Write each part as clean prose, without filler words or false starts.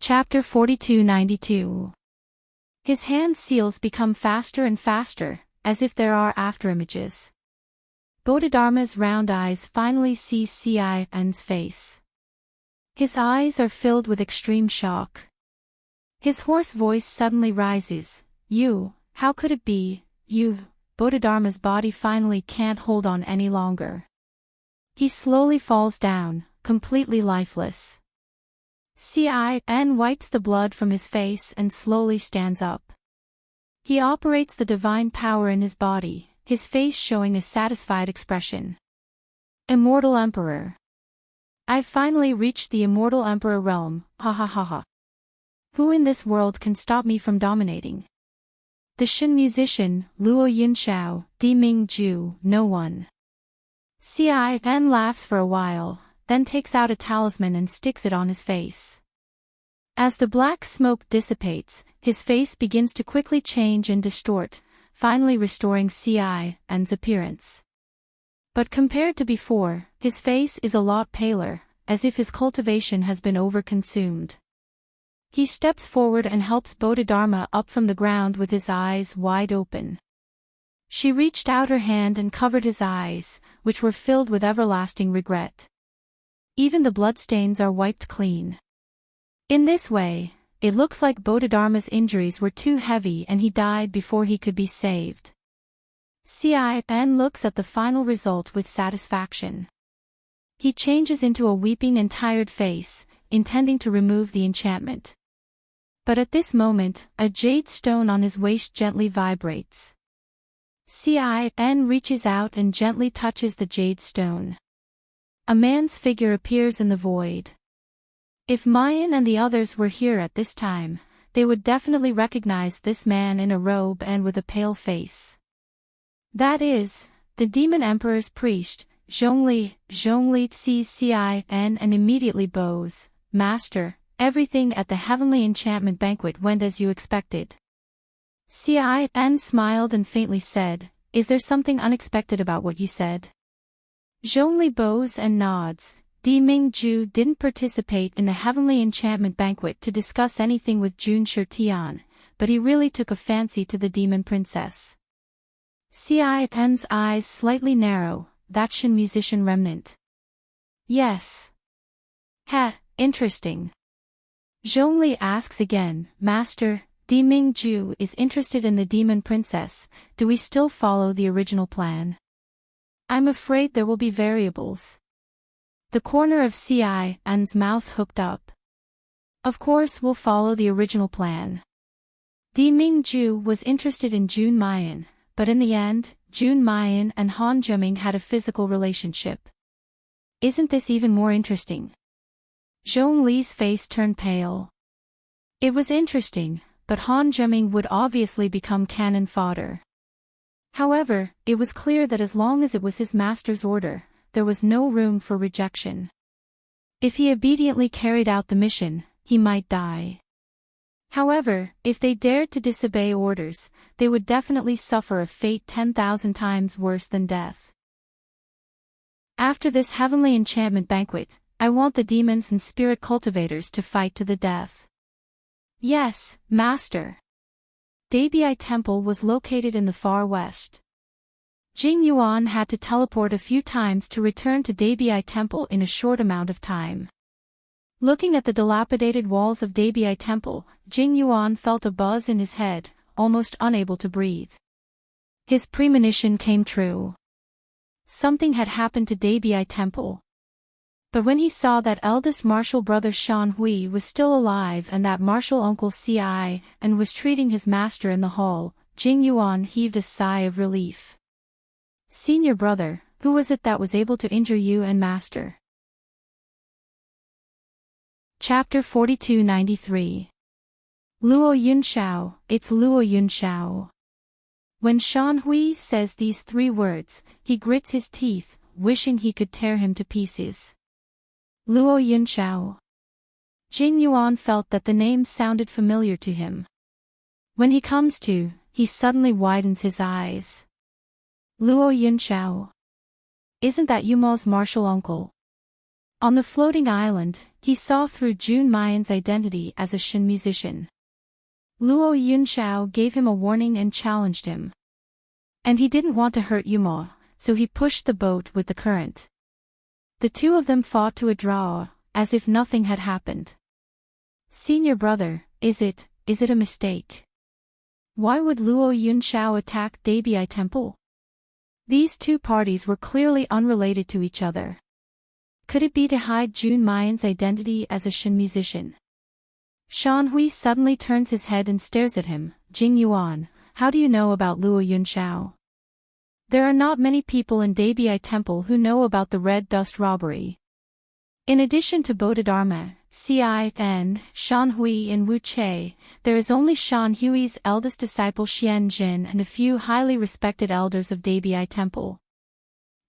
Chapter 4292. His hand seals become faster and faster, as if there are afterimages. Bodhidharma's round eyes finally see Cian's face. His eyes are filled with extreme shock. His hoarse voice suddenly rises. You, how could it be, you? Bodhidharma's body finally can't hold on any longer. He slowly falls down, completely lifeless. Cian wipes the blood from his face and slowly stands up. He operates the divine power in his body, his face showing a satisfied expression. Immortal Emperor. I've finally reached the Immortal Emperor realm, ha ha ha ha. Who in this world can stop me from dominating? The Shin musician, Luo Yunxiao, Di Ming Ju, no one. Cian laughs for a while, then takes out a talisman and sticks it on his face. As the black smoke dissipates, his face begins to quickly change and distort, finally restoring Cian's appearance. But compared to before, his face is a lot paler, as if his cultivation has been overconsumed. He steps forward and helps Bodhidharma up from the ground with his eyes wide open. She reached out her hand and covered his eyes, which were filled with everlasting regret. Even the bloodstains are wiped clean. In this way, it looks like Bodhidharma's injuries were too heavy and he died before he could be saved. Cian looks at the final result with satisfaction. He changes into a weeping and tired face, intending to remove the enchantment. But at this moment, a jade stone on his waist gently vibrates. Cian reaches out and gently touches the jade stone. A man's figure appears in the void. If Mayan and the others were here at this time, they would definitely recognize this man in a robe and with a pale face. That is, the Demon Emperor's priest, Zhongli. Zhongli sees Cian and immediately bows. Master, everything at the Heavenly Enchantment Banquet went as you expected. Cian smiled and faintly said, Is there something unexpected about what you said? Zhongli bows and nods. Di Mingju didn't participate in the Heavenly Enchantment Banquet to discuss anything with Jun Shirtian, but he really took a fancy to the Demon Princess. Cian's eyes slightly narrow. That Shin musician remnant. Yes. Interesting. Zhongli asks again, Master, Di Mingju is interested in the Demon Princess. Do we still follow the original plan? I'm afraid there will be variables. The corner of Cian's mouth hooked up. Of course we'll follow the original plan. Di Mingju was interested in Jun Mayan, but in the end, Jun Mayan and Han Zheming had a physical relationship. Isn't this even more interesting? Zhongli's face turned pale. It was interesting, but Han Zheming would obviously become cannon fodder. However, it was clear that as long as it was his master's order, there was no room for rejection. If he obediently carried out the mission, he might die. However, if they dared to disobey orders, they would definitely suffer a fate 10,000 times worse than death. After this Heavenly Enchantment Banquet, I want the demons and spirit cultivators to fight to the death. Yes, Master. Debii Temple was located in the far west. Jing Yuan had to teleport a few times to return to Debii Temple in a short amount of time. Looking at the dilapidated walls of Debii Temple, Jing Yuan felt a buzz in his head, almost unable to breathe. His premonition came true. Something had happened to Debii Temple. But when he saw that eldest martial brother Shan Hui was still alive and that martial uncle Cian was treating his master in the hall, Jing Yuan heaved a sigh of relief. Senior brother, who was it that was able to injure you and master? Chapter 4293. Luo Yunxiao, it's Luo Yunxiao. When Shan Hui says these three words, he grits his teeth, wishing he could tear him to pieces. Luo Yunxiao. Jing Yuan felt that the name sounded familiar to him. When he comes to, he suddenly widens his eyes. Luo Yunxiao. Isn't that Yuma's martial uncle? On the floating island, he saw through Jun Mayan's identity as a Shin musician. Luo Yunxiao gave him a warning and challenged him. And he didn't want to hurt Yumo, so he pushed the boat with the current. The two of them fought to a draw, as if nothing had happened. Senior brother, is it a mistake? Why would Luo Yunxiao attack Debi Temple? These two parties were clearly unrelated to each other. Could it be to hide Jun Mayan's identity as a Shin musician? Shan Hui suddenly turns his head and stares at him. Jing Yuan, how do you know about Luo Yunxiao? There are not many people in Debi Temple who know about the red dust robbery. In addition to Bodhidharma, Cin, Shan Hui and Wu Che, there is only Shan Hui's eldest disciple Xian Jin and a few highly respected elders of Debi Temple.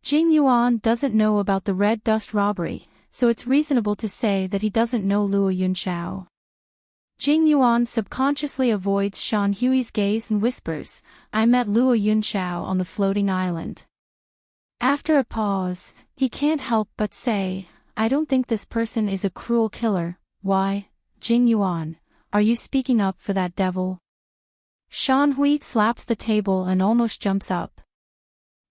Jing Yuan doesn't know about the red dust robbery, so it's reasonable to say that he doesn't know Luo Yunxiao. Jing Yuan subconsciously avoids Shan Hui's gaze and whispers, I met Luo Yunxiao on the floating island. After a pause, he can't help but say, I don't think this person is a cruel killer. Why, Jing Yuan, are you speaking up for that devil? Shan Hui slaps the table and almost jumps up.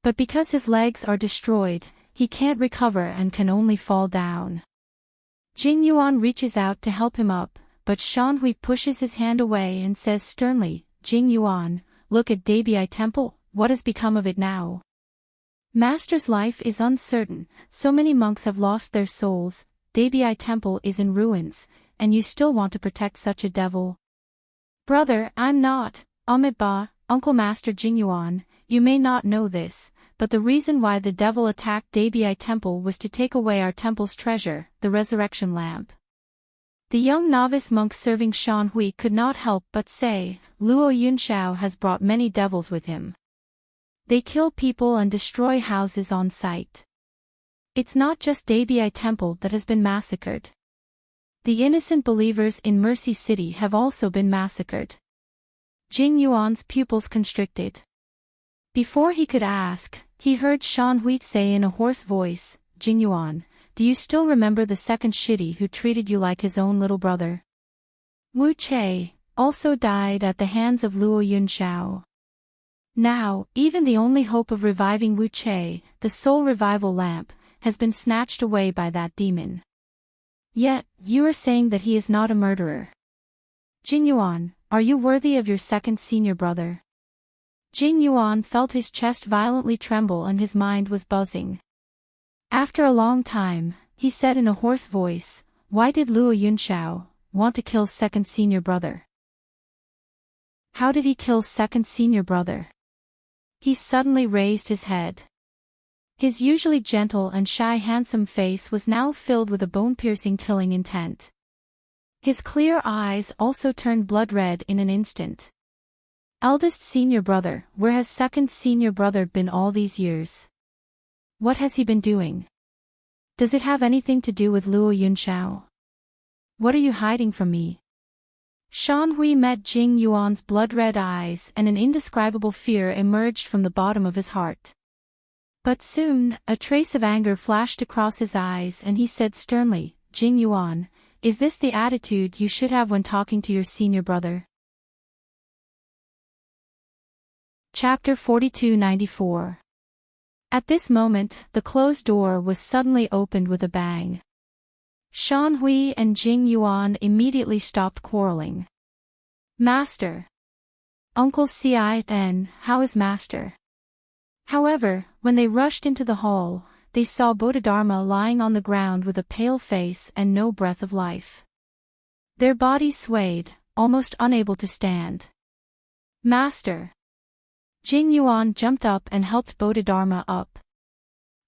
But because his legs are destroyed, he can't recover and can only fall down. Jing Yuan reaches out to help him up, but Shan Hui pushes his hand away and says sternly, Jing Yuan, look at Debi Temple, what has become of it now? Master's life is uncertain, so many monks have lost their souls, Debi Temple is in ruins, and you still want to protect such a devil? Brother, I'm not, Amiba, Uncle Master Jing Yuan, you may not know this, but the reason why the devil attacked Debi Temple was to take away our temple's treasure, the resurrection lamp. The young novice monk serving Shan Hui could not help but say, Luo Yunxiao has brought many devils with him. They kill people and destroy houses on sight. It's not just Debi Temple that has been massacred. The innocent believers in Mercy City have also been massacred. Jing Yuan's pupils constricted. Before he could ask, he heard Shan Hui say in a hoarse voice, Jing Yuan, do you still remember the second Shidi who treated you like his own little brother? Wu Che also died at the hands of Luo Yunxiao. Now, even the only hope of reviving Wu Che, the soul revival lamp, has been snatched away by that demon. Yet, you are saying that he is not a murderer. Jing Yuan, are you worthy of your second senior brother? Jing Yuan felt his chest violently tremble and his mind was buzzing. After a long time, he said in a hoarse voice, why did Luo Yunxiao want to kill second senior brother? How did he kill second senior brother? He suddenly raised his head. His usually gentle and shy handsome face was now filled with a bone-piercing killing intent. His clear eyes also turned blood red in an instant. Eldest senior brother, where has second senior brother been all these years? What has he been doing? Does it have anything to do with Luo Yunxiao? What are you hiding from me? Shan Hui met Jing Yuan's blood-red eyes and an indescribable fear emerged from the bottom of his heart. But soon, a trace of anger flashed across his eyes and he said sternly, Jing Yuan, is this the attitude you should have when talking to your senior brother? Chapter 4294. At this moment, the closed door was suddenly opened with a bang. Shan Hui and Jing Yuan immediately stopped quarreling. Master! Uncle Cin, how is Master? However, when they rushed into the hall, they saw Bodhidharma lying on the ground with a pale face and no breath of life. Their bodies swayed, almost unable to stand. Master! Jing Yuan jumped up and helped Bodhidharma up.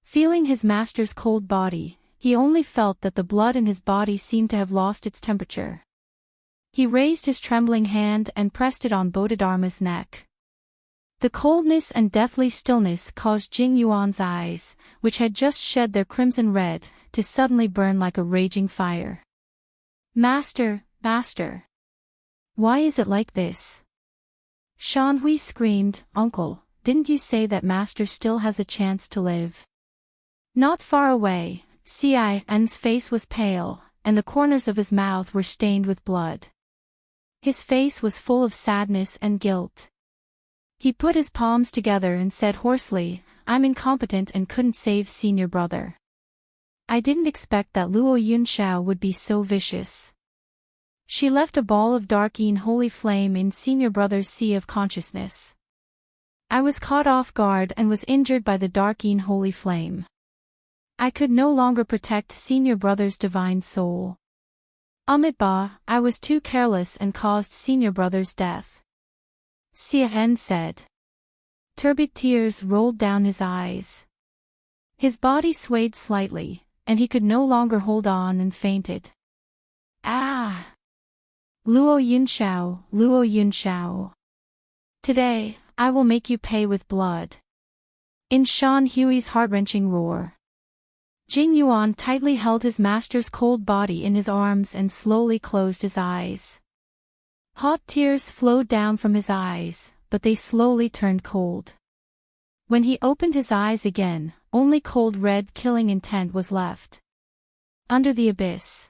Feeling his master's cold body, he only felt that the blood in his body seemed to have lost its temperature. He raised his trembling hand and pressed it on Bodhidharma's neck. The coldness and deathly stillness caused Jing Yuan's eyes, which had just shed their crimson red, to suddenly burn like a raging fire. Master, Master! Why is it like this? Shan Hui screamed, Uncle, didn't you say that Master still has a chance to live? Not far away, Ci's face was pale, and the corners of his mouth were stained with blood. His face was full of sadness and guilt. He put his palms together and said hoarsely, "I'm incompetent and couldn't save senior brother. I didn't expect that Luo Yunxiao would be so vicious." She left a ball of dark holy flame in senior brother's sea of consciousness. I was caught off guard and was injured by the dark holy flame. I could no longer protect senior brother's divine soul. Amitabha, I was too careless and caused senior brother's death. Xian said. Turbid tears rolled down his eyes. His body swayed slightly, and he could no longer hold on and fainted. Ah! Luo Yunxiao, Luo Yunxiao. Today, I will make you pay with blood. In Shan Hui's heart-wrenching roar. Jing Yuan tightly held his master's cold body in his arms and slowly closed his eyes. Hot tears flowed down from his eyes, but they slowly turned cold. When he opened his eyes again, only cold red killing intent was left. Under the abyss.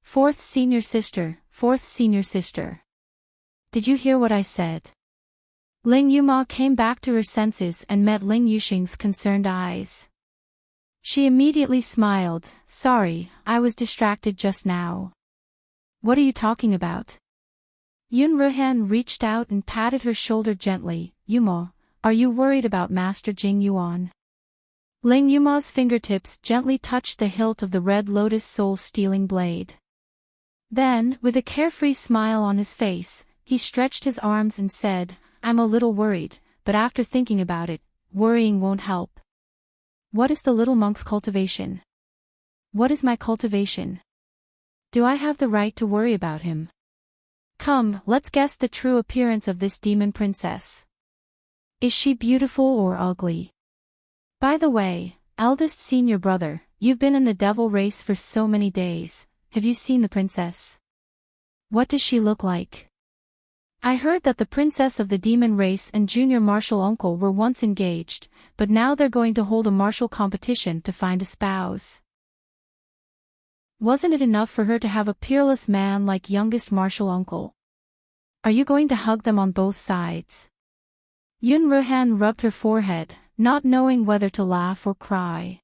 Fourth senior sister, fourth senior sister. Did you hear what I said? Ling Yuma came back to her senses and met Ling Yuxing's concerned eyes. She immediately smiled. Sorry, I was distracted just now. What are you talking about? Yun Ruhan reached out and patted her shoulder gently. Yuma, are you worried about Master Jing Yuan? Ling Yuma's fingertips gently touched the hilt of the red lotus soul-stealing blade. Then, with a carefree smile on his face, he stretched his arms and said, I'm a little worried, but after thinking about it, worrying won't help. What is the little monk's cultivation? What is my cultivation? Do I have the right to worry about him? Come, let's guess the true appearance of this demon princess. Is she beautiful or ugly? By the way, eldest senior brother, you've been in the devil race for so many days, have you seen the princess? What does she look like? I heard that the princess of the demon race and junior martial uncle were once engaged, but now they're going to hold a martial competition to find a spouse. Wasn't it enough for her to have a peerless man like youngest martial uncle? Are you going to hug them on both sides? Yun Ruhan rubbed her forehead, not knowing whether to laugh or cry.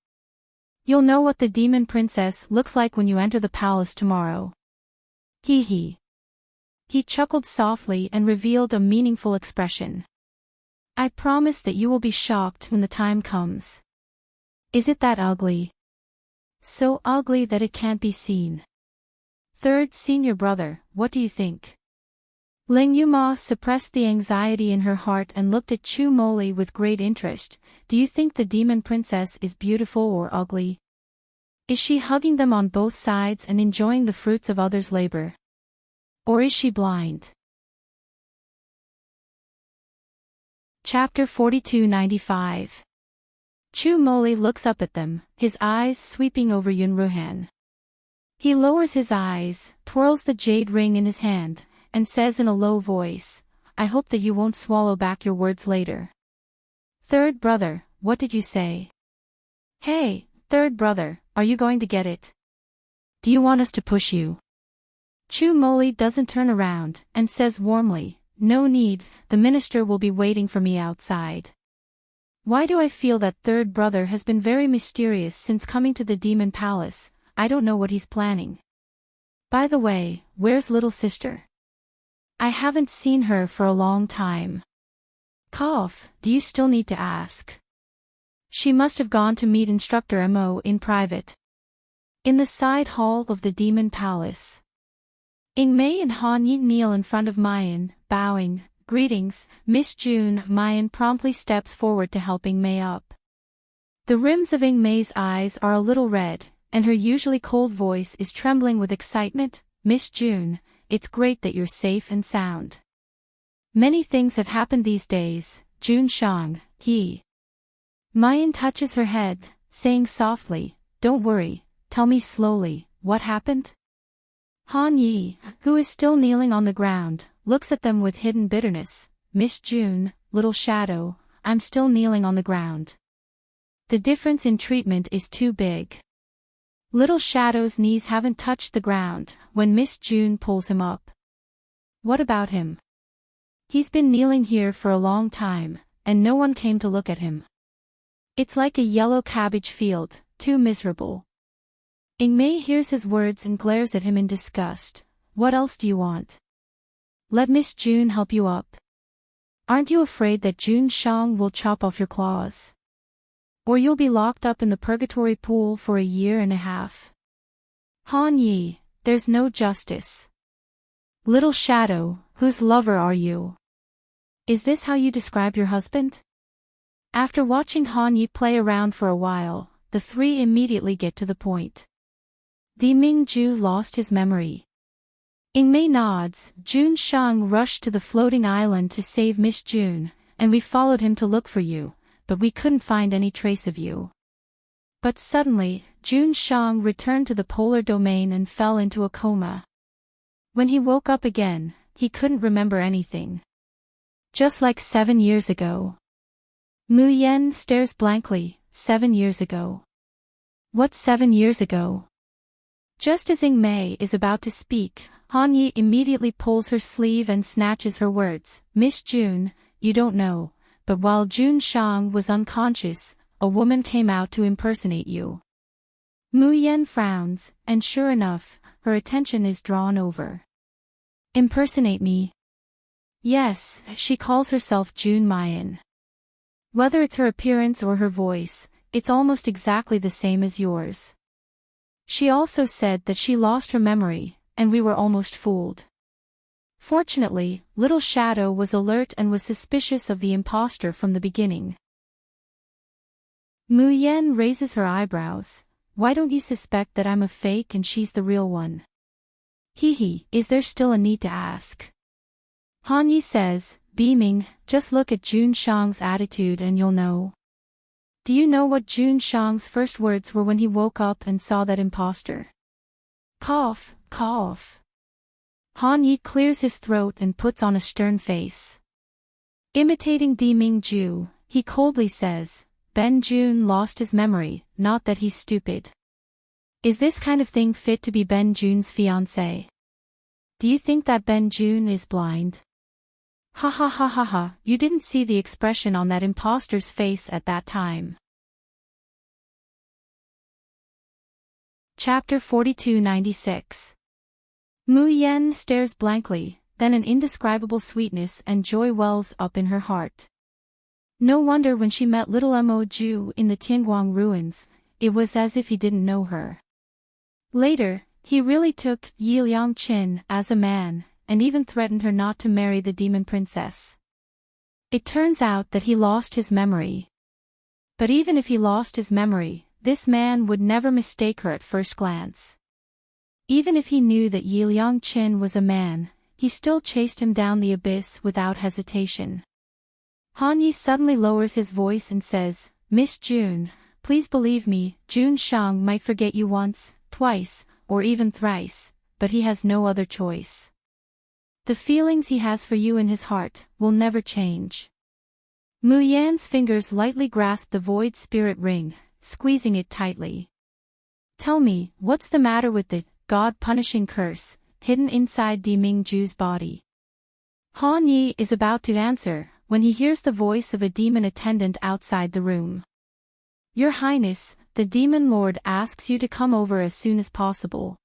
You'll know what the demon princess looks like when you enter the palace tomorrow. Hee hee. He chuckled softly and revealed a meaningful expression. I promise that you will be shocked when the time comes. Is it that ugly? So ugly that it can't be seen. Third senior brother, what do you think? Ling Yuma suppressed the anxiety in her heart and looked at Chu Moli with great interest. Do you think the demon princess is beautiful or ugly? Is she hugging them on both sides and enjoying the fruits of others' labor? Or is she blind? Chapter 4295. Chu Moli looks up at them, his eyes sweeping over Yun Ruhan. He lowers his eyes, twirls the jade ring in his hand, and says in a low voice, I hope that you won't swallow back your words later. Third brother, what did you say? Hey, third brother, are you going to get it? Do you want us to push you? Chu Moli doesn't turn around, and says warmly, no need, the minister will be waiting for me outside. Why do I feel that third brother has been very mysterious since coming to the demon palace? I don't know what he's planning. By the way, where's little sister? I haven't seen her for a long time. Cough, do you still need to ask? She must have gone to meet Instructor Mo in private. In the side hall of the demon palace. Ing Mei and Han Yi kneel in front of Mayan, bowing. Greetings, Miss June. Mayan promptly steps forward to help Ing Mei up. The rims of Ing Mei's eyes are a little red, and her usually cold voice is trembling with excitement. Miss June, it's great that you're safe and sound. Many things have happened these days, June Shang, he. Mayan touches her head, saying softly, don't worry, tell me slowly, what happened? Han Yi, who is still kneeling on the ground, looks at them with hidden bitterness. Miss June, little shadow, I'm still kneeling on the ground. The difference in treatment is too big. Little Shadow's knees haven't touched the ground when Miss June pulls him up. What about him? He's been kneeling here for a long time, and no one came to look at him. It's like a yellow cabbage field, too miserable. Ingmei hears his words and glares at him in disgust. What else do you want? Let Miss June help you up. Aren't you afraid that June Shang will chop off your claws? Or you'll be locked up in the purgatory pool for 1.5 years. Han Yi, there's no justice. Little Shadow, whose lover are you? Is this how you describe your husband? After watching Han Yi play around for a while, the three immediately get to the point. Di Mingju lost his memory. Ingmei nods. June Shang rushed to the floating island to save Miss June, and we followed him to look for you, but we couldn't find any trace of you. But suddenly, June Shang returned to the polar domain and fell into a coma. When he woke up again, he couldn't remember anything. Just like 7 years ago. Mu Yen stares blankly. 7 years ago. What 7 years ago? Just as Ingmei is about to speak, Han Yi immediately pulls her sleeve and snatches her words. Miss June, you don't know, but while June Shang was unconscious, a woman came out to impersonate you. Mu Yen frowns, and sure enough, her attention is drawn over. Impersonate me? Yes, she calls herself June Mayan. Whether it's her appearance or her voice, it's almost exactly the same as yours. She also said that she lost her memory, and we were almost fooled. Fortunately, Little Shadow was alert and was suspicious of the impostor from the beginning. Mu Yen raises her eyebrows. Why don't you suspect that I'm a fake and she's the real one? Hee, is there still a need to ask? Han Yi says, beaming, just look at June Shang's attitude and you'll know. Do you know what June Shang's first words were when he woke up and saw that impostor? Cough, cough. Han Yi clears his throat and puts on a stern face. Imitating Di Mingju, he coldly says, Ben Jun lost his memory, not that he's stupid. Is this kind of thing fit to be Ben Jun's fiancé? Do you think that Ben Jun is blind? Ha ha ha ha ha, you didn't see the expression on that impostor's face at that time. Chapter 4296. Mu Yen stares blankly, then an indescribable sweetness and joy wells up in her heart. No wonder when she met little Mo Ju in the Tianguang ruins, it was as if he didn't know her. Later, he really took Yi Liang Qin as a man, and even threatened her not to marry the demon princess. It turns out that he lost his memory. But even if he lost his memory, this man would never mistake her at first glance. Even if he knew that Yi Liang Qin was a man, he still chased him down the abyss without hesitation. Han Yi suddenly lowers his voice and says, Miss June, please believe me, June Shang might forget you once, twice, or even thrice, but he has no other choice. The feelings he has for you in his heart will never change. Mu Yan's fingers lightly grasp the void spirit ring, squeezing it tightly. Tell me, what's the matter with the God-punishing curse hidden inside Di Mingju's body? Han Yi is about to answer when he hears the voice of a demon attendant outside the room. Your Highness, the demon lord asks you to come over as soon as possible.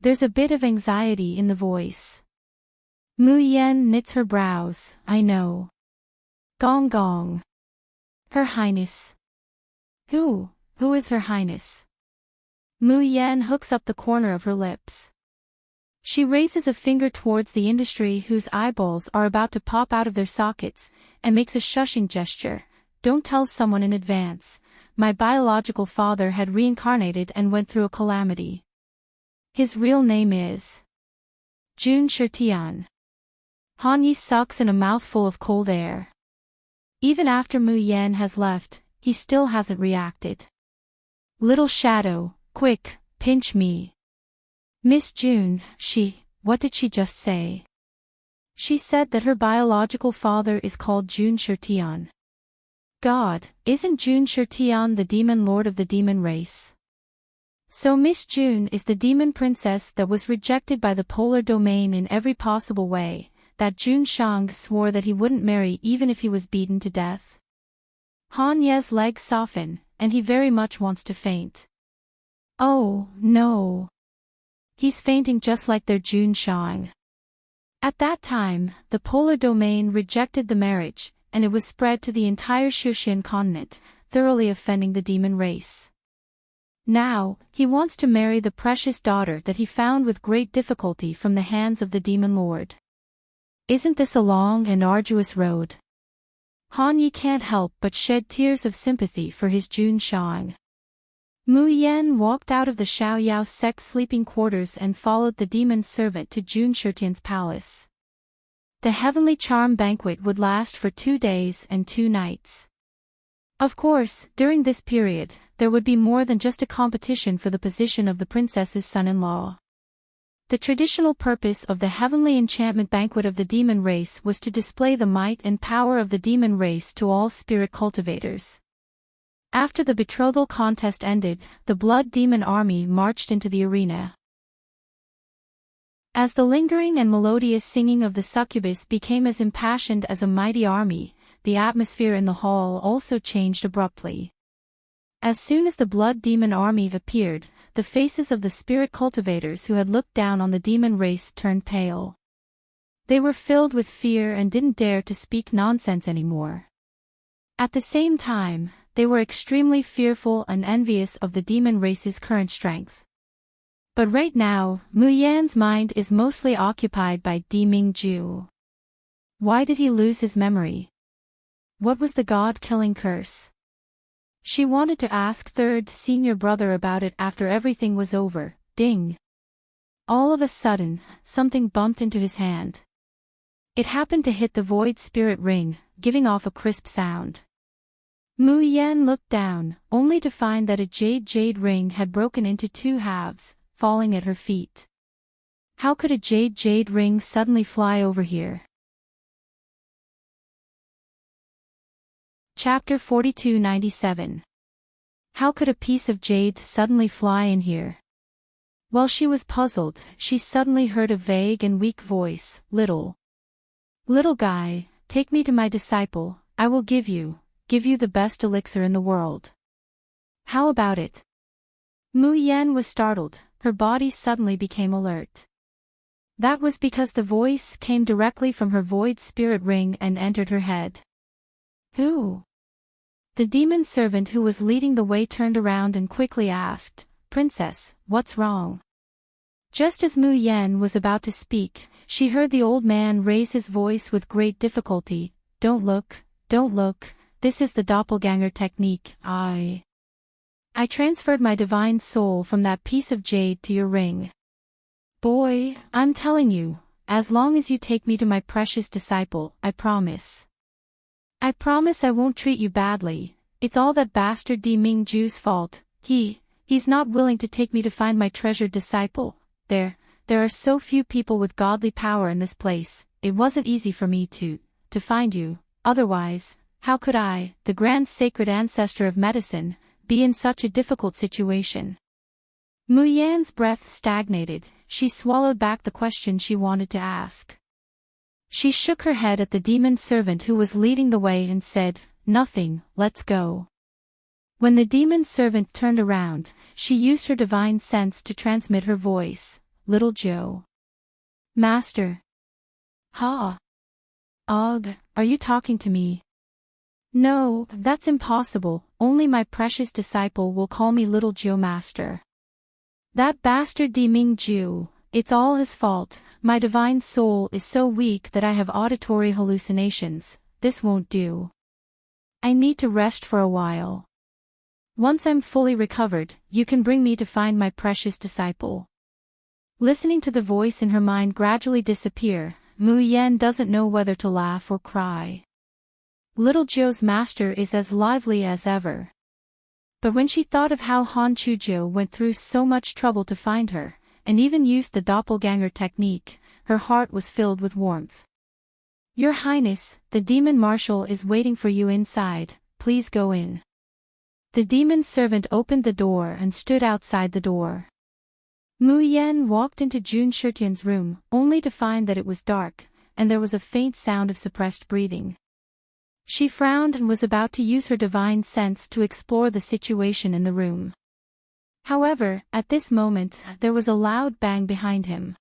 There's a bit of anxiety in the voice. Mu Yan knits her brows. I know. Gong gong. Her Highness. Who is Her Highness? Mu Yan hooks up the corner of her lips. She raises a finger towards the industry whose eyeballs are about to pop out of their sockets, and makes a shushing gesture. Don't tell someone in advance. My biological father had reincarnated and went through a calamity. His real name is Jun Shirtian. Han Yi sucks in a mouthful of cold air. Even after Mu Yan has left, he still hasn't reacted. Little Shadow, quick, pinch me. Miss June, what did she just say? She said that her biological father is called Jun Shirtian. God, isn't Jun Shirtian the demon lord of the demon race? So Miss June is the demon princess that was rejected by the polar domain in every possible way, that Jun Shang swore that he wouldn't marry even if he was beaten to death. Han Ye's legs soften, and he very much wants to faint. Oh, no. He's fainting just like their Jun Shang. At that time, the polar domain rejected the marriage, and it was spread to the entire Shushan continent, thoroughly offending the demon race. Now, he wants to marry the precious daughter that he found with great difficulty from the hands of the demon lord. Isn't this a long and arduous road? Han Yi can't help but shed tears of sympathy for his Jun Shang. Mu Yan walked out of the Xiaoyao sect's sleeping quarters and followed the demon servant to Jun Shutian's palace. The heavenly charm banquet would last for 2 days and 2 nights. Of course, during this period, there would be more than just a competition for the position of the princess's son-in-law. The traditional purpose of the heavenly enchantment banquet of the demon race was to display the might and power of the demon race to all spirit cultivators. After the betrothal contest ended, the blood demon army marched into the arena. As the lingering and melodious singing of the succubus became as impassioned as a mighty army, the atmosphere in the hall also changed abruptly. As soon as the blood demon army appeared, the faces of the spirit cultivators who had looked down on the demon race turned pale. They were filled with fear and didn't dare to speak nonsense anymore. At the same time, they were extremely fearful and envious of the demon race's current strength. But right now, Mu Yan's mind is mostly occupied by Di Mingju. Why did he lose his memory? What was the god-killing curse? She wanted to ask third senior brother about it after everything was over. Ding! All of a sudden, something bumped into his hand. It happened to hit the void spirit ring, giving off a crisp sound. Mu Yan looked down, only to find that a jade ring had broken into 2 halves, falling at her feet. How could a jade ring suddenly fly over here? Chapter 4297. How could a piece of jade suddenly fly in here? While she was puzzled, she suddenly heard a vague and weak voice, Little guy, take me to my disciple, I will give you the best elixir in the world. How about it? Mu Yan was startled, her body suddenly became alert. That was because the voice came directly from her void spirit ring and entered her head. Who? The demon servant who was leading the way turned around and quickly asked, Princess, what's wrong? Just as Mu Yan was about to speak, she heard the old man raise his voice with great difficulty, Don't look, this is the doppelganger technique. I transferred my divine soul from that piece of jade to your ring. Boy, I'm telling you, as long as you take me to my precious disciple, I promise I won't treat you badly. It's all that bastard Di Mingju's fault. He's not willing to take me to find my treasured disciple. There are so few people with godly power in this place, it wasn't easy for me to find you. Otherwise, how could I, the grand sacred ancestor of medicine, be in such a difficult situation? Mu Yan's breath stagnated, she swallowed back the question she wanted to ask. She shook her head at the demon servant who was leading the way and said, Nothing, let's go. When the demon servant turned around, she used her divine sense to transmit her voice, Little Joe. Master. Ha. Og, are you talking to me? No, that's impossible, only my precious disciple will call me Little Joe Master. That bastard Di Mingju, it's all his fault, my divine soul is so weak that I have auditory hallucinations, this won't do. I need to rest for a while. Once I'm fully recovered, you can bring me to find my precious disciple. Listening to the voice in her mind gradually disappear, Mu Yan doesn't know whether to laugh or cry. Little Joe's master is as lively as ever. But when she thought of how Han Chujo went through so much trouble to find her, and even used the doppelganger technique, her heart was filled with warmth. Your Highness, the demon marshal is waiting for you inside, please go in. The demon servant opened the door and stood outside the door. Mu Yan walked into Jun Shitian's room, only to find that it was dark, and there was a faint sound of suppressed breathing. She frowned and was about to use her divine sense to explore the situation in the room. However, at this moment, there was a loud bang behind him.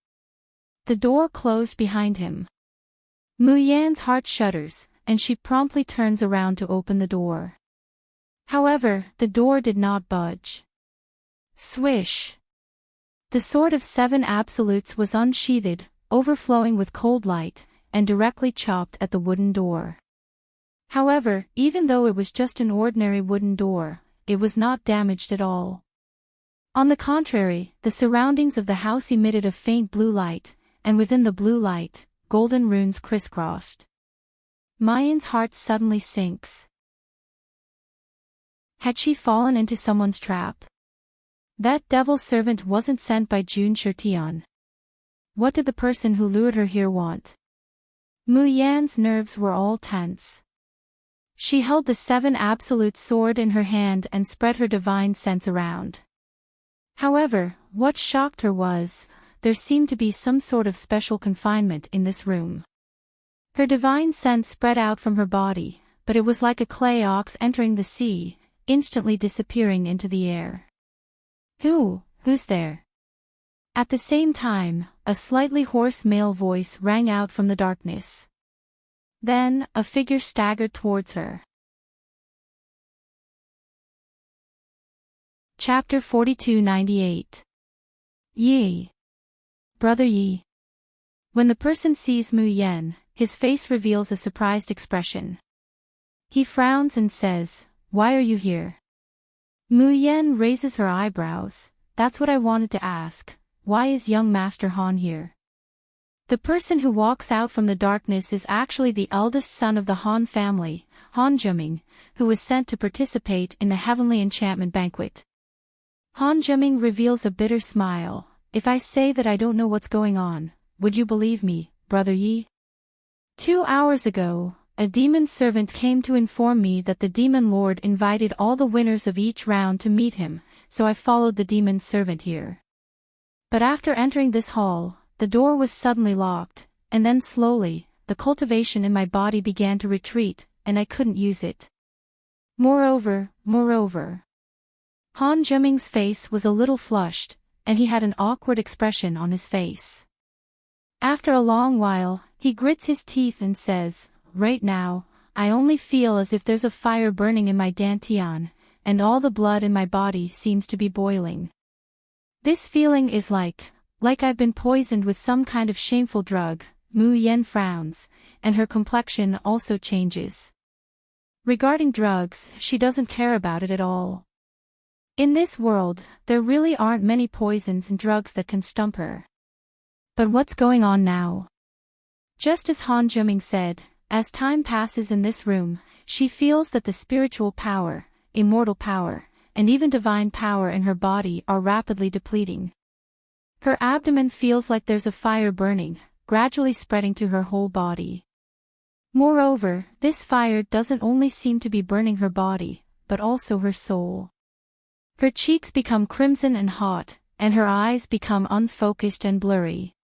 The door closed behind him. Mu Yan's heart shudders, and she promptly turns around to open the door. However, the door did not budge. Swish! The sword of 7 absolutes was unsheathed, overflowing with cold light, and directly chopped at the wooden door. However, even though it was just an ordinary wooden door, it was not damaged at all. On the contrary, the surroundings of the house emitted a faint blue light, and within the blue light, golden runes crisscrossed. Mayan's heart suddenly sinks. Had she fallen into someone's trap? That devil servant wasn't sent by Jun Shitian. What did the person who lured her here want? Mu Yan's nerves were all tense. She held the 7 absolute sword in her hand and spread her divine sense around. However, what shocked her was, there seemed to be some sort of special confinement in this room. Her divine sense spread out from her body, but it was like a clay ox entering the sea, instantly disappearing into the air. Who's there? At the same time, a slightly hoarse male voice rang out from the darkness. Then, a figure staggered towards her. Chapter 4298. Yi. Brother Yi. When the person sees Mu Yan, his face reveals a surprised expression. He frowns and says, "Why are you here?" Mu Yan raises her eyebrows. "That's what I wanted to ask. Why is young Master Han here?" The person who walks out from the darkness is actually the eldest son of the Han family, Han Zhiming, who was sent to participate in the heavenly enchantment banquet. Han Zhiming reveals a bitter smile. "If I say that I don't know what's going on, would you believe me, Brother Yi? 2 hours ago, a demon servant came to inform me that the demon lord invited all the winners of each round to meet him, so I followed the demon servant here. But after entering this hall, the door was suddenly locked, and then slowly, the cultivation in my body began to retreat, and I couldn't use it. Moreover, Han Zhiming's face was a little flushed, and he had an awkward expression on his face. After a long while, he grits his teeth and says, "Right now, I only feel as if there's a fire burning in my dantian, and all the blood in my body seems to be boiling. This feeling is like I've been poisoned with some kind of shameful drug." Mu Yan frowns, and her complexion also changes. Regarding drugs, she doesn't care about it at all. In this world, there really aren't many poisons and drugs that can stump her. But what's going on now? Just as Han Zhiming said, as time passes in this room, she feels that the spiritual power, immortal power, and even divine power in her body are rapidly depleting. Her abdomen feels like there's a fire burning, gradually spreading to her whole body. Moreover, this fire doesn't only seem to be burning her body, but also her soul. Her cheeks become crimson and hot, and her eyes become unfocused and blurry.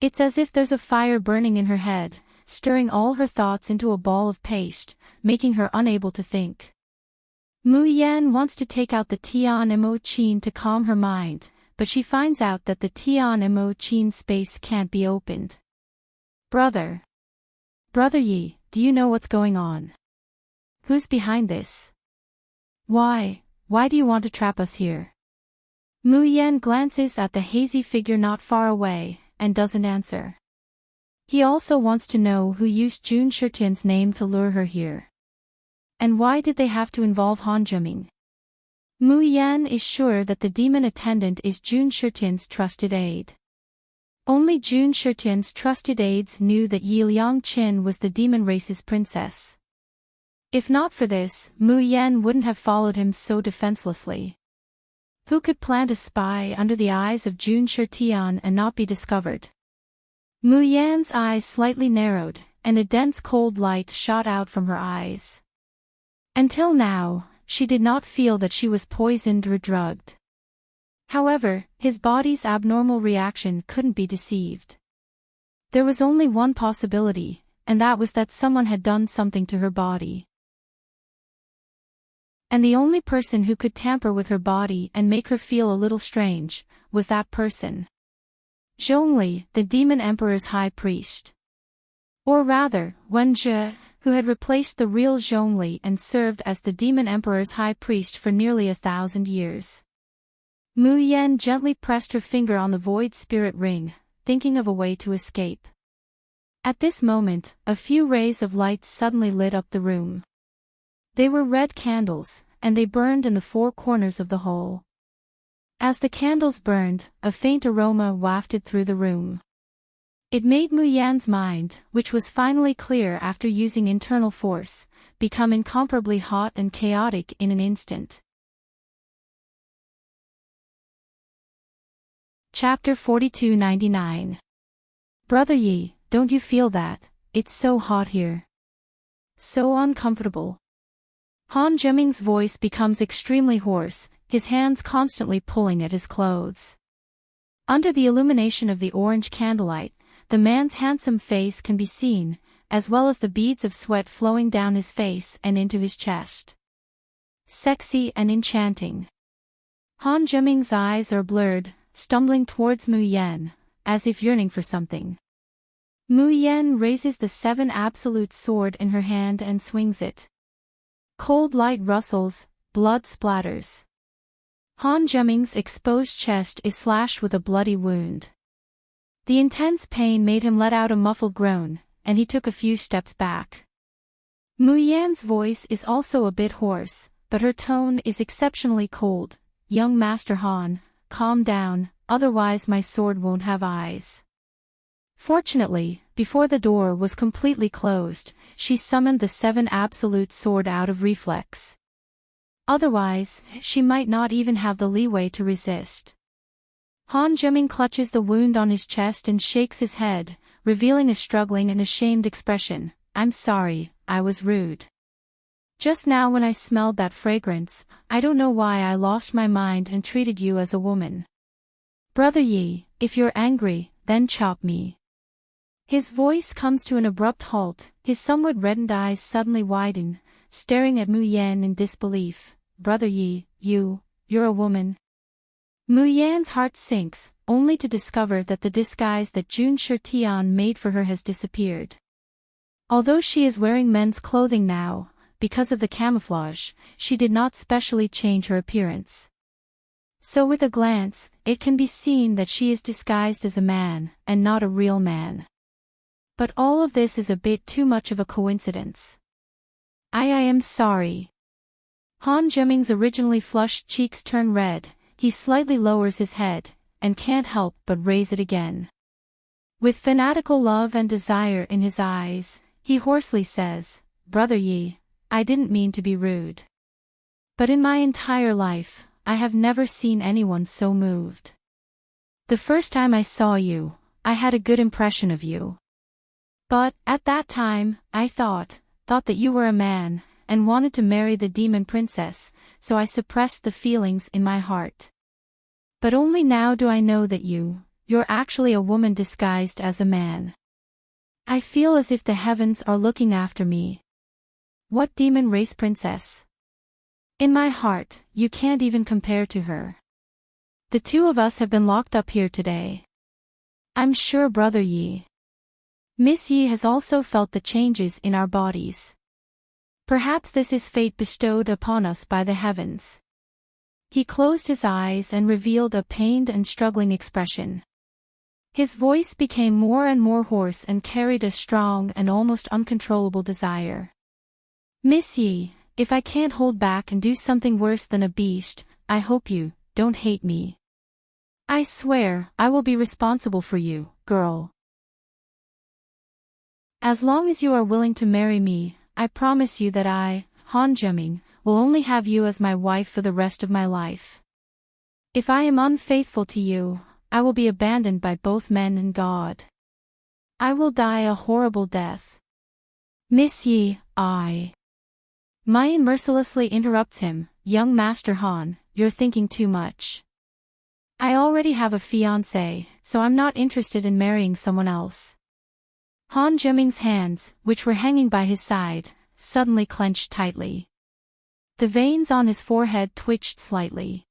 It's as if there's a fire burning in her head, stirring all her thoughts into a ball of paste, making her unable to think. Mu Yan wants to take out the Tian Mo Qin to calm her mind, but she finds out that the Tian Mo Qin space can't be opened. Brother Yi, do you know what's going on? Who's behind this? Why do you want to trap us here? Mu Yan glances at the hazy figure not far away, and doesn't answer. He also wants to know who used Jun Shitian's name to lure her here. And why did they have to involve Han Zhiming? Mu Yan is sure that the demon attendant is Jun Shitian's trusted aide. Only Jun Shitian's trusted aides knew that Yi Liangqin was the demon race's princess. If not for this, Mu Yan wouldn't have followed him so defenselessly. Who could plant a spy under the eyes of Jun Shitian and not be discovered? Mu Yan's eyes slightly narrowed, and a dense cold light shot out from her eyes. Until now, she did not feel that she was poisoned or drugged. However, his body's abnormal reaction couldn't be deceived. There was only one possibility, and that was that someone had done something to her body. And the only person who could tamper with her body and make her feel a little strange, was that person. Zhongli, the Demon Emperor's high priest. Or rather, Wen Zhe, who had replaced the real Zhongli and served as the Demon Emperor's high priest for nearly 1,000 years. Mu Yan gently pressed her finger on the void spirit ring, thinking of a way to escape. At this moment, a few rays of light suddenly lit up the room. They were red candles, and they burned in the four corners of the hall. As the candles burned, a faint aroma wafted through the room. It made Mu Yan's mind, which was finally clear after using internal force, become incomparably hot and chaotic in an instant. Chapter 4299. Brother Yi, don't you feel that? It's so hot here. So uncomfortable. Han Zheming's voice becomes extremely hoarse, his hands constantly pulling at his clothes. Under the illumination of the orange candlelight, the man's handsome face can be seen, as well as the beads of sweat flowing down his face and into his chest. Sexy and enchanting. Han Zheming's eyes are blurred, stumbling towards Mu Yan, as if yearning for something. Mu Yan raises the 7 absolute sword in her hand and swings it. Cold light rustles, blood splatters. Han Zheming's exposed chest is slashed with a bloody wound. The intense pain made him let out a muffled groan, and he took a few steps back. Mu Yan's voice is also a bit hoarse, but her tone is exceptionally cold. Young Master Han, calm down, otherwise my sword won't have eyes. Fortunately, before the door was completely closed, she summoned the 7 absolute sword out of reflex. Otherwise, she might not even have the leeway to resist. Han Zheming clutches the wound on his chest and shakes his head, revealing a struggling and ashamed expression. I'm sorry, I was rude. Just now when I smelled that fragrance, I don't know why I lost my mind and treated you as a woman. Brother Yi, if you're angry, then chop me. His voice comes to an abrupt halt, his somewhat reddened eyes suddenly widen, staring at Mu Yan in disbelief. Brother Yi, you're a woman. Mu Yan's heart sinks, only to discover that the disguise that Jun Shitian made for her has disappeared. Although she is wearing men's clothing now, because of the camouflage, she did not specially change her appearance. So with a glance, it can be seen that she is disguised as a man, and not a real man. But all of this is a bit too much of a coincidence. I am sorry. Han Zheming's originally flushed cheeks turn red, he slightly lowers his head, and can't help but raise it again. With fanatical love and desire in his eyes, he hoarsely says, Brother Yi, I didn't mean to be rude. But in my entire life, I have never seen anyone so moved. The first time I saw you, I had a good impression of you. But, at that time, I thought that you were a man, and wanted to marry the demon princess, so I suppressed the feelings in my heart. But only now do I know that you're actually a woman disguised as a man. I feel as if the heavens are looking after me. What demon race princess? In my heart, you can't even compare to her. The two of us have been locked up here today. I'm sure Brother Yi. Miss Yi has also felt the changes in our bodies. Perhaps this is fate bestowed upon us by the heavens. He closed his eyes and revealed a pained and struggling expression. His voice became more and more hoarse and carried a strong and almost uncontrollable desire. Miss Yi, if I can't hold back and do something worse than a beast, I hope you don't hate me. I swear, I will be responsible for you, girl. As long as you are willing to marry me, I promise you that I, Han Zheming, will only have you as my wife for the rest of my life. If I am unfaithful to you, I will be abandoned by both men and God. I will die a horrible death. Miss Yi, Mayan mercilessly interrupts him, "Young Master Han, you're thinking too much. I already have a fiancé, so I'm not interested in marrying someone else." Han Zhiming's hands, which were hanging by his side, suddenly clenched tightly. The veins on his forehead twitched slightly.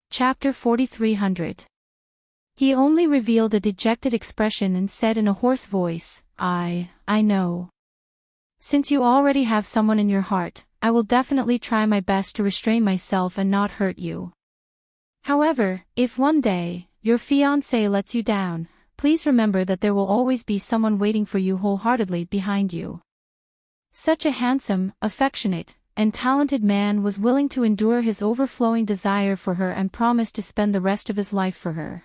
Chapter 4300. He only revealed a dejected expression and said in a hoarse voice, I know. Since you already have someone in your heart, I will definitely try my best to restrain myself and not hurt you. However, if one day, your fiancé lets you down, please remember that there will always be someone waiting for you wholeheartedly behind you. Such a handsome, affectionate, and talented man was willing to endure his overflowing desire for her and promised to spend the rest of his life for her.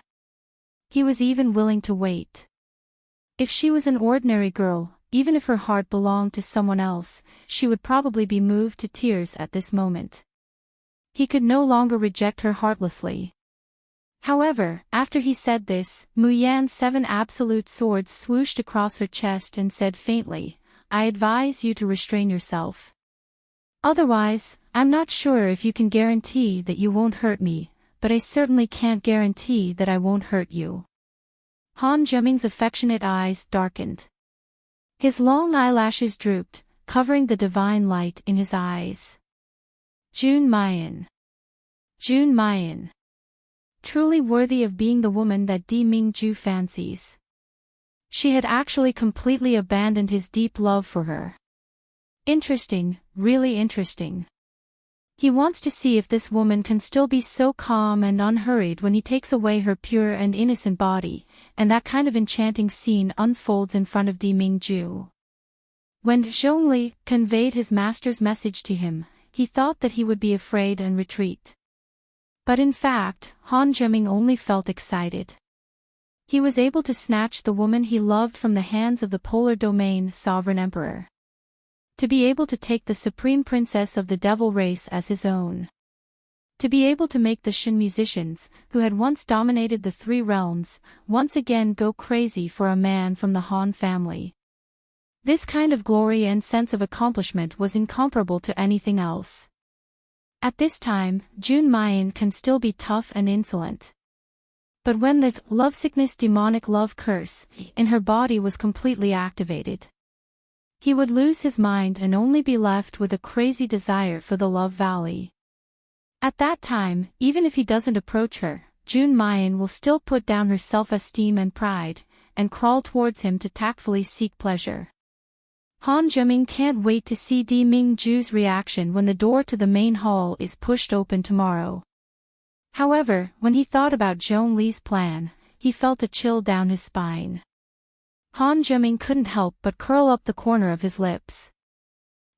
He was even willing to wait. If she was an ordinary girl, even if her heart belonged to someone else, she would probably be moved to tears at this moment. He could no longer reject her heartlessly. However, after he said this, Mu Yan's 7 absolute swords swooshed across her chest and said faintly, I advise you to restrain yourself. Otherwise, I'm not sure if you can guarantee that you won't hurt me, but I certainly can't guarantee that I won't hurt you. Han Zhiming's affectionate eyes darkened. His long eyelashes drooped, covering the divine light in his eyes. Jun Mayan. Jun Mayan. Truly worthy of being the woman that Di Mingju fancies. She had actually completely abandoned his deep love for her. Interesting, really interesting. He wants to see if this woman can still be so calm and unhurried when he takes away her pure and innocent body, and that kind of enchanting scene unfolds in front of Di Mingju. When Zhongli conveyed his master's message to him, he thought that he would be afraid and retreat. But in fact, Han Zhiming only felt excited. He was able to snatch the woman he loved from the hands of the Polar Domain Sovereign Emperor. To be able to take the supreme princess of the devil race as his own. To be able to make the Shin musicians, who had once dominated the 3 realms, once again go crazy for a man from the Han family. This kind of glory and sense of accomplishment was incomparable to anything else. At this time, Jun Mayan can still be tough and insolent. But when the lovesickness demonic love curse in her body was completely activated, he would lose his mind and only be left with a crazy desire for the Love Valley. At that time, even if he doesn't approach her, Jun Mayan will still put down her self-esteem and pride, and crawl towards him to tactfully seek pleasure. Han Zhiming can't wait to see Di Mingju's reaction when the door to the main hall is pushed open tomorrow. However, when he thought about Zhongli's plan, he felt a chill down his spine. Han Zhiming couldn't help but curl up the corner of his lips.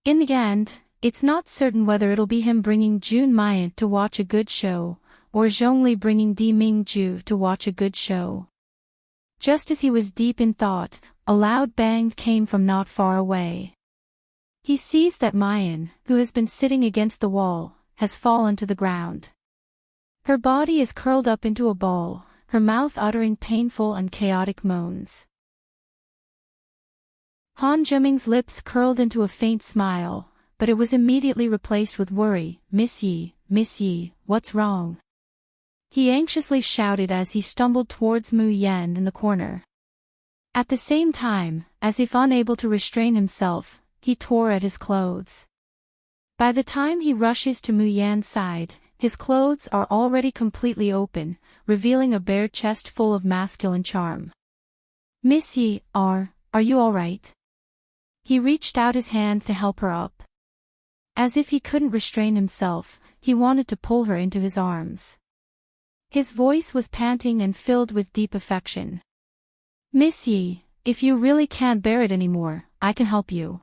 In the end, it's not certain whether it'll be him bringing Jun Mayan to watch a good show, or Zhongli bringing Di Mingju to watch a good show. Just as he was deep in thought, a loud bang came from not far away. He sees that Mayan, who has been sitting against the wall, has fallen to the ground. Her body is curled up into a ball, her mouth uttering painful and chaotic moans. Han Zhiming's lips curled into a faint smile, but it was immediately replaced with worry. Miss Yi, what's wrong? He anxiously shouted as he stumbled towards Mu Yan in the corner. At the same time, as if unable to restrain himself, he tore at his clothes. By the time he rushes to Mu Yan's side, his clothes are already completely open, revealing a bare chest full of masculine charm. Miss Yi, are you alright? He reached out his hand to help her up. As if he couldn't restrain himself, he wanted to pull her into his arms. His voice was panting and filled with deep affection. Miss Yi, if you really can't bear it anymore, I can help you.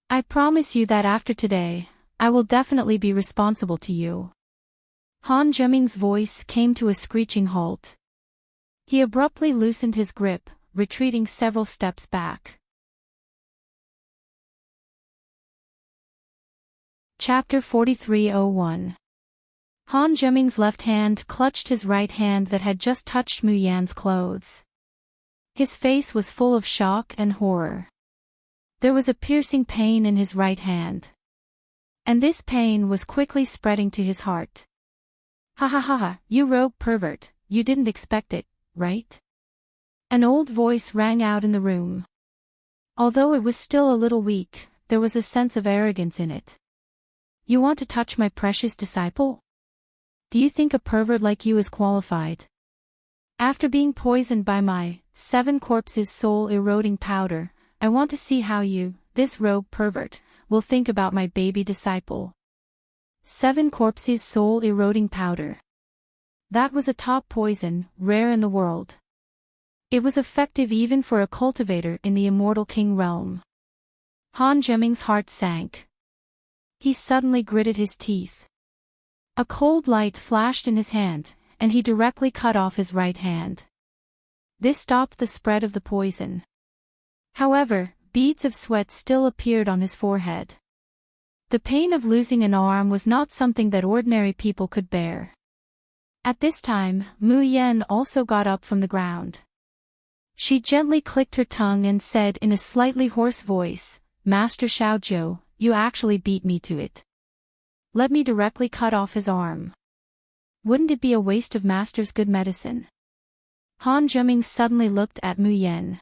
I promise you that after today, I will definitely be responsible to you. Han Zhiming's voice came to a screeching halt. He abruptly loosened his grip, retreating several steps back. Chapter 4301. Han Zhiming's left hand clutched his right hand that had just touched Mu Yan's clothes. His face was full of shock and horror. There was a piercing pain in his right hand. And this pain was quickly spreading to his heart. Ha ha ha ha, you rogue pervert, you didn't expect it, right? An old voice rang out in the room. Although it was still a little weak, there was a sense of arrogance in it. You want to touch my precious disciple? Do you think a pervert like you is qualified? After being poisoned by my 7 corpses soul-eroding powder, I want to see how you, this rogue pervert, will think about my baby disciple. 7 corpses soul-eroding powder. That was a top poison, rare in the world. It was effective even for a cultivator in the immortal king realm. Han Zheming's heart sank. He suddenly gritted his teeth. A cold light flashed in his hand, and he directly cut off his right hand. This stopped the spread of the poison. However, beads of sweat still appeared on his forehead. The pain of losing an arm was not something that ordinary people could bear. At this time, Mu Yan also got up from the ground. She gently clicked her tongue and said in a slightly hoarse voice, Master Xiaozhou, you actually beat me to it. Let me directly cut off his arm. Wouldn't it be a waste of Master's good medicine? Han Zheming suddenly looked at Mu Yan.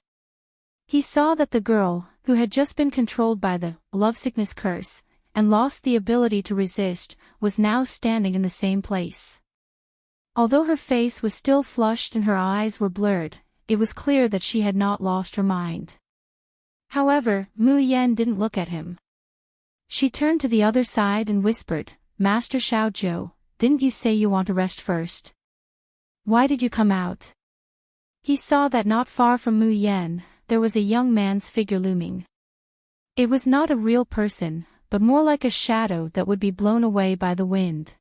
He saw that the girl, who had just been controlled by the lovesickness curse, and lost the ability to resist, was now standing in the same place. Although her face was still flushed and her eyes were blurred, it was clear that she had not lost her mind. However, Mu Yan didn't look at him. She turned to the other side and whispered, Master Xiaozhou, didn't you say you want to rest first? Why did you come out? He saw that not far from Mu Yan, there was a young man's figure looming. It was not a real person, but more like a shadow that would be blown away by the wind.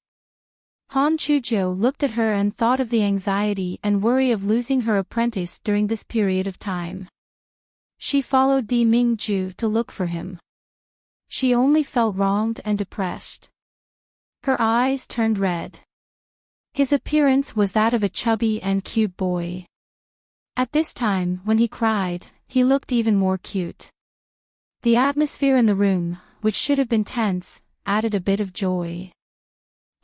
Han Chuzhou looked at her and thought of the anxiety and worry of losing her apprentice during this period of time. She followed Di Mingju to look for him. She only felt wronged and depressed. Her eyes turned red. His appearance was that of a chubby and cute boy. At this time, when he cried, he looked even more cute. The atmosphere in the room, which should have been tense, added a bit of joy.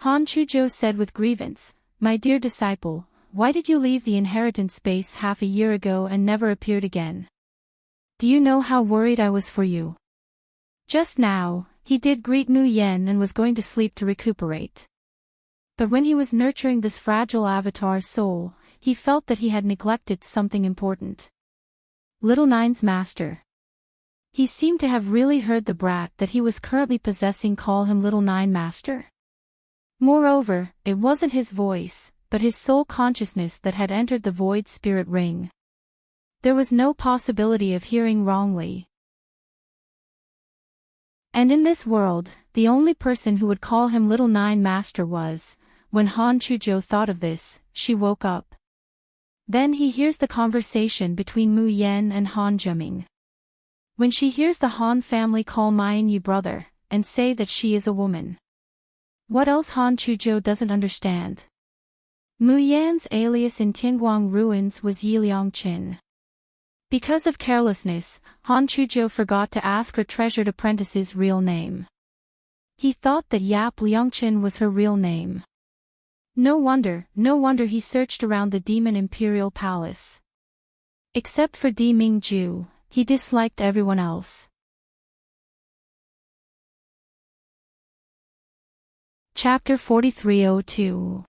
Han Chuzhou said with grievance, My dear disciple, why did you leave the inheritance space half a year ago and never appeared again? Do you know how worried I was for you? Just now, he did greet Mu Yan and was going to sleep to recuperate. But when he was nurturing this fragile avatar's soul, he felt that he had neglected something important. Little Nine's master. He seemed to have really heard the brat that he was currently possessing call him Little Nine Master. Moreover, it wasn't his voice, but his soul consciousness that had entered the void spirit ring. There was no possibility of hearing wrongly. And in this world, the only person who would call him Little Nine Master was, when Han Chuzhou thought of this, she woke up. Then he hears the conversation between Mu Yan and Han Zheming. When she hears the Han family call Mayan Yu brother, and say that she is a woman. What else Han Chuzhou doesn't understand? Mu Yan's alias in Tianguang ruins was Yi Liangqin. Because of carelessness, Han Chuzhou forgot to ask her treasured apprentice's real name. He thought that Yap Liangqin was her real name. No wonder he searched around the Demon Imperial Palace. Except for Di Mingju, he disliked everyone else. Chapter 4302.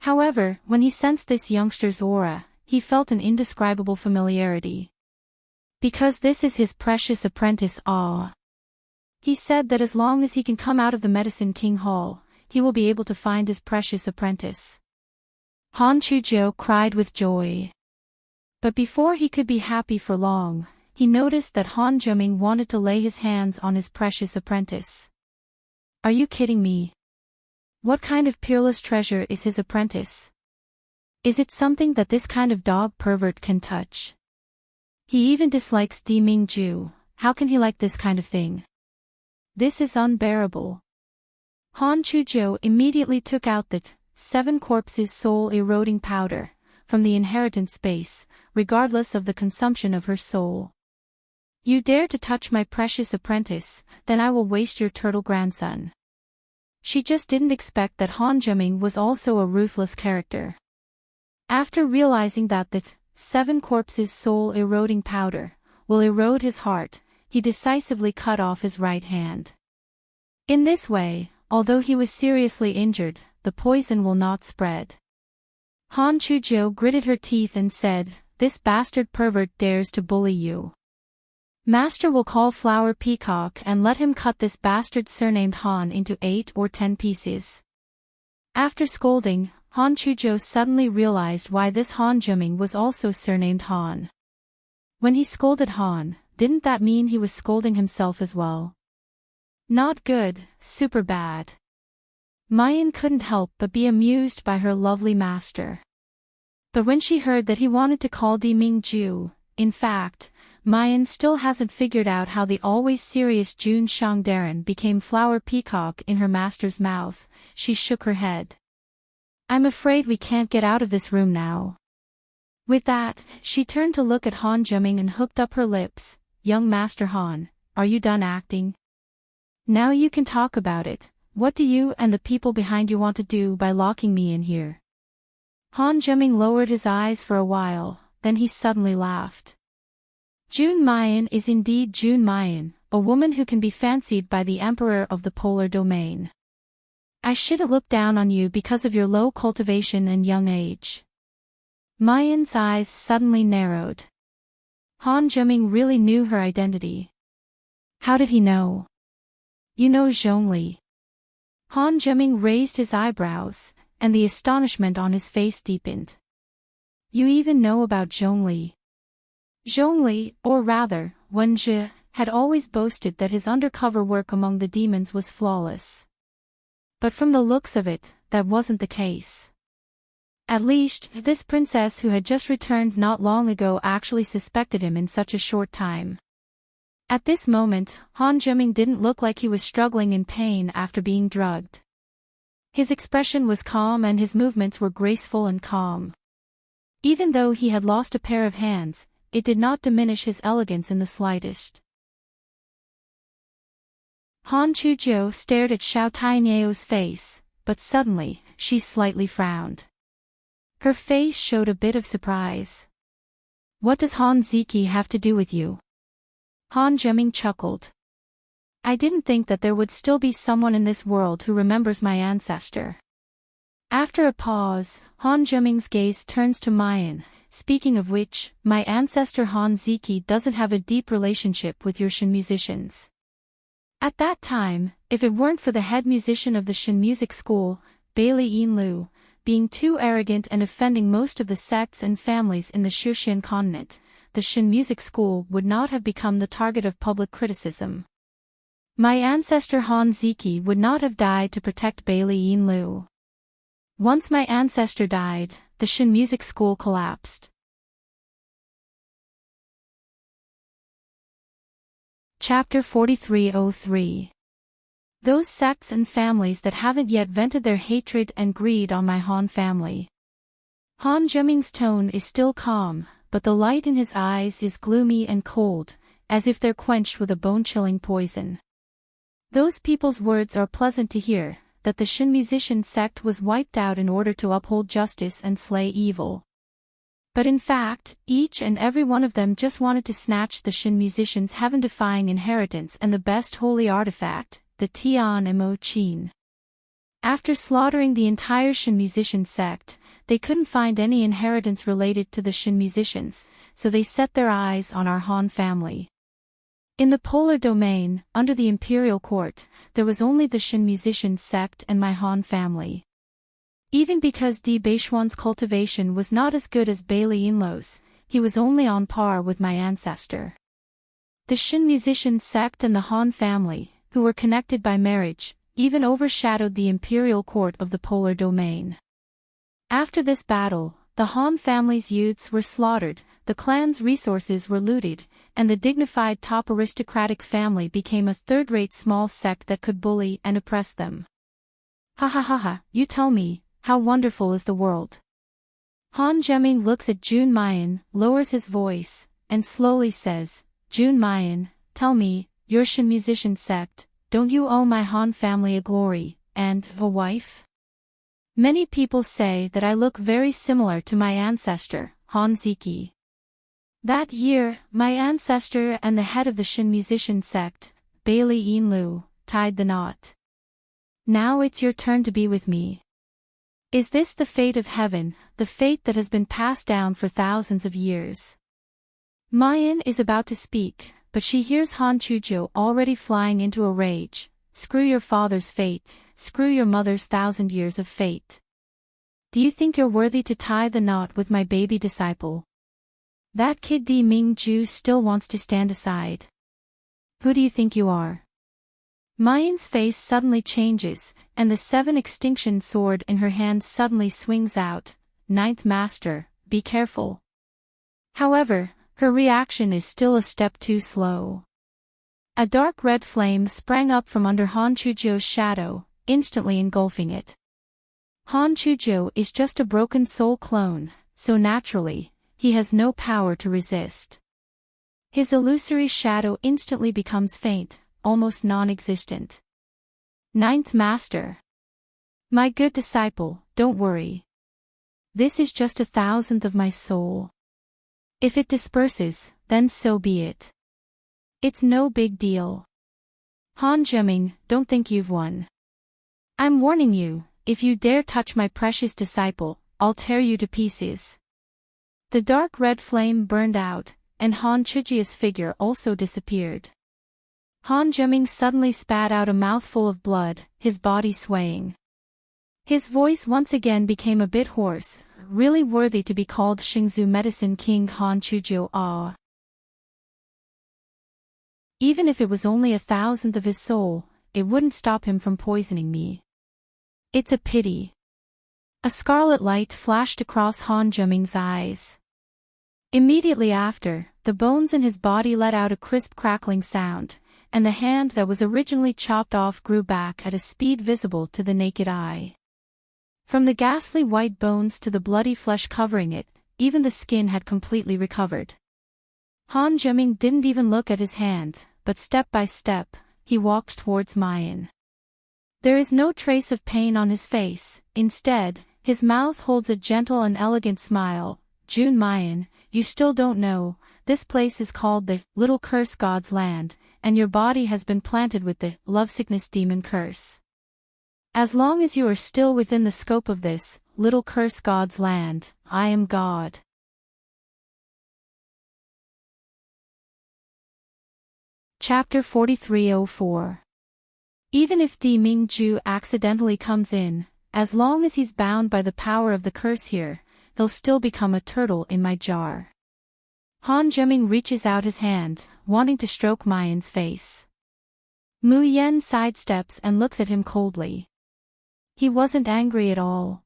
However, when he sensed this youngster's aura, he felt an indescribable familiarity. Because this is his precious apprentice Ah. He said that as long as he can come out of the Medicine King Hall, he will be able to find his precious apprentice. Han Chuzhou cried with joy. But before he could be happy for long, he noticed that Han Zheming wanted to lay his hands on his precious apprentice. Are you kidding me? What kind of peerless treasure is his apprentice? Is it something that this kind of dog pervert can touch? He even dislikes Di Mingju, how can he like this kind of thing? This is unbearable. Han Chuzhou immediately took out the 7 corpses soul-eroding powder, from the inheritance space, regardless of the consumption of her soul. You dare to touch my precious apprentice, then I will waste your turtle grandson. She just didn't expect that Han Zhiming was also a ruthless character. After realizing that the 7 corpses soul-eroding powder will erode his heart, he decisively cut off his right hand. In this way, although he was seriously injured, the poison will not spread. Han Chujiu gritted her teeth and said, "This bastard pervert dares to bully you. Master will call Flower Peacock and let him cut this bastard surnamed Han into 8 or 10 pieces." After scolding, Han Chujiu suddenly realized why this Han Zhiming was also surnamed Han. When he scolded Han, didn't that mean he was scolding himself as well? Not good, super bad. Mayan couldn't help but be amused by her lovely master. But when she heard that he wanted to call Di Mingju, in fact, Mayan still hasn't figured out how the always serious Jun Shangdaran became Flower Peacock in her master's mouth, she shook her head. "I'm afraid we can't get out of this room now." With that, she turned to look at Han Zhiming and hooked up her lips. "Young Master Han, are you done acting? Now you can talk about it. What do you and the people behind you want to do by locking me in here?" Han Zhiming lowered his eyes for a while, then he suddenly laughed. "Jun Mayan is indeed Jun Mayan, a woman who can be fancied by the Emperor of the Polar Domain. I shouldn't look down on you because of your low cultivation and young age." Mayan's eyes suddenly narrowed. Han Zhiming really knew her identity. How did he know? "You know Zhongli." Han Zhiming raised his eyebrows, and the astonishment on his face deepened. "You even know about Zhongli?" Zhongli, or rather, Wen Zhi, had always boasted that his undercover work among the demons was flawless. But from the looks of it, that wasn't the case. At least, this princess who had just returned not long ago actually suspected him in such a short time. At this moment, Han Zhiming didn't look like he was struggling in pain after being drugged. His expression was calm and his movements were graceful and calm. Even though he had lost a pair of hands, it did not diminish his elegance in the slightest. Han Chujiu stared at Xiao Tainieo's face, but suddenly, she slightly frowned. Her face showed a bit of surprise. "What does Han Ziki have to do with you?" Han Zhiming chuckled. "I didn't think that there would still be someone in this world who remembers my ancestor." After a pause, Han Zhiming's gaze turns to Mayan. "Speaking of which, my ancestor Han Ziki doesn't have a deep relationship with your Shin musicians." At that time, if it weren't for the head musician of the Shin music school, Bailey Yinlu, being too arrogant and offending most of the sects and families in the Shushan continent, the Shin music school would not have become the target of public criticism. My ancestor Han Ziki would not have died to protect Bailey Yinlu. Once my ancestor died, the Shin music school collapsed. Chapter 4303. Those sects and families that haven't yet vented their hatred and greed on my Han family. Han Zhiming's tone is still calm, but the light in his eyes is gloomy and cold, as if they're quenched with a bone-chilling poison. Those people's words are pleasant to hear, that the Shin musician sect was wiped out in order to uphold justice and slay evil. But in fact, each and every one of them just wanted to snatch the Shin musicians' heaven-defying inheritance and the best holy artifact, the Tian Mo Qin. After slaughtering the entire Shin musician sect, they couldn't find any inheritance related to the Shin musicians, so they set their eyes on our Han family. In the Polar Domain, under the imperial court, there was only the Shin musician sect and my Han family. Even because Di Beishuan's cultivation was not as good as Bailey Yinlu's, he was only on par with my ancestor. The Shin musician sect and the Han family, who were connected by marriage, even overshadowed the imperial court of the Polar Domain. After this battle, the Han family's youths were slaughtered, the clan's resources were looted, and the dignified top aristocratic family became a third-rate small sect that could bully and oppress them. Ha ha ha ha, you tell me, how wonderful is the world. Han Zhiming looks at Jun Mayan, lowers his voice, and slowly says, June Mayan, tell me, your Shin musician sect, don't you owe my Han family a glory, and a wife? Many people say that I look very similar to my ancestor, Han Ziki. That year, my ancestor and the head of the Shin musician sect, Bailey Yinlu, tied the knot. Now it's your turn to be with me. Is this the fate of heaven, the fate that has been passed down for thousands of years? Mayan is about to speak, but she hears Han Chujo already flying into a rage. Screw your father's fate, screw your mother's 1,000 years of fate. Do you think you're worthy to tie the knot with my baby disciple? That kid Di Mingju still wants to stand aside. Who do you think you are? Mayan's face suddenly changes, and the 7 extinction sword in her hand suddenly swings out. Ninth Master, be careful. However, her reaction is still a step too slow. A dark red flame sprang up from under Han Chujo's shadow, instantly engulfing it. Han Chujo is just a broken soul clone, so naturally, he has no power to resist. His illusory shadow instantly becomes faint, almost non-existent. Ninth Master. My good disciple, don't worry. This is just 1,000th of my soul. If it disperses, then so be it. It's no big deal. Han Zhiming, don't think you've won. I'm warning you, if you dare touch my precious disciple, I'll tear you to pieces. The dark red flame burned out, and Han Chujia's figure also disappeared. Han Zhiming suddenly spat out a mouthful of blood, his body swaying. His voice once again became a bit hoarse, really worthy to be called Xingzu Medicine King Han Chujiu Ah. Even if it was only 1,000th of his soul, it wouldn't stop him from poisoning me. It's a pity. A scarlet light flashed across Han Zhiming's eyes. Immediately after, the bones in his body let out a crisp crackling sound, and the hand that was originally chopped off grew back at a speed visible to the naked eye. From the ghastly white bones to the bloody flesh covering it, even the skin had completely recovered. Han Zhiming didn't even look at his hand, but step by step, he walked towards Mayan. There is no trace of pain on his face, instead, his mouth holds a gentle and elegant smile. June Mayan, you still don't know, this place is called the Little Curse God's Land, and your body has been planted with the lovesickness demon curse. As long as you are still within the scope of this Little Curse God's Land, I am God. Chapter 4304. Even if Di Mingju accidentally comes in, as long as he's bound by the power of the curse here, he'll still become a turtle in my jar. Han Zhiming reaches out his hand, wanting to stroke Mayan's face. Mu Yen sidesteps and looks at him coldly. He wasn't angry at all.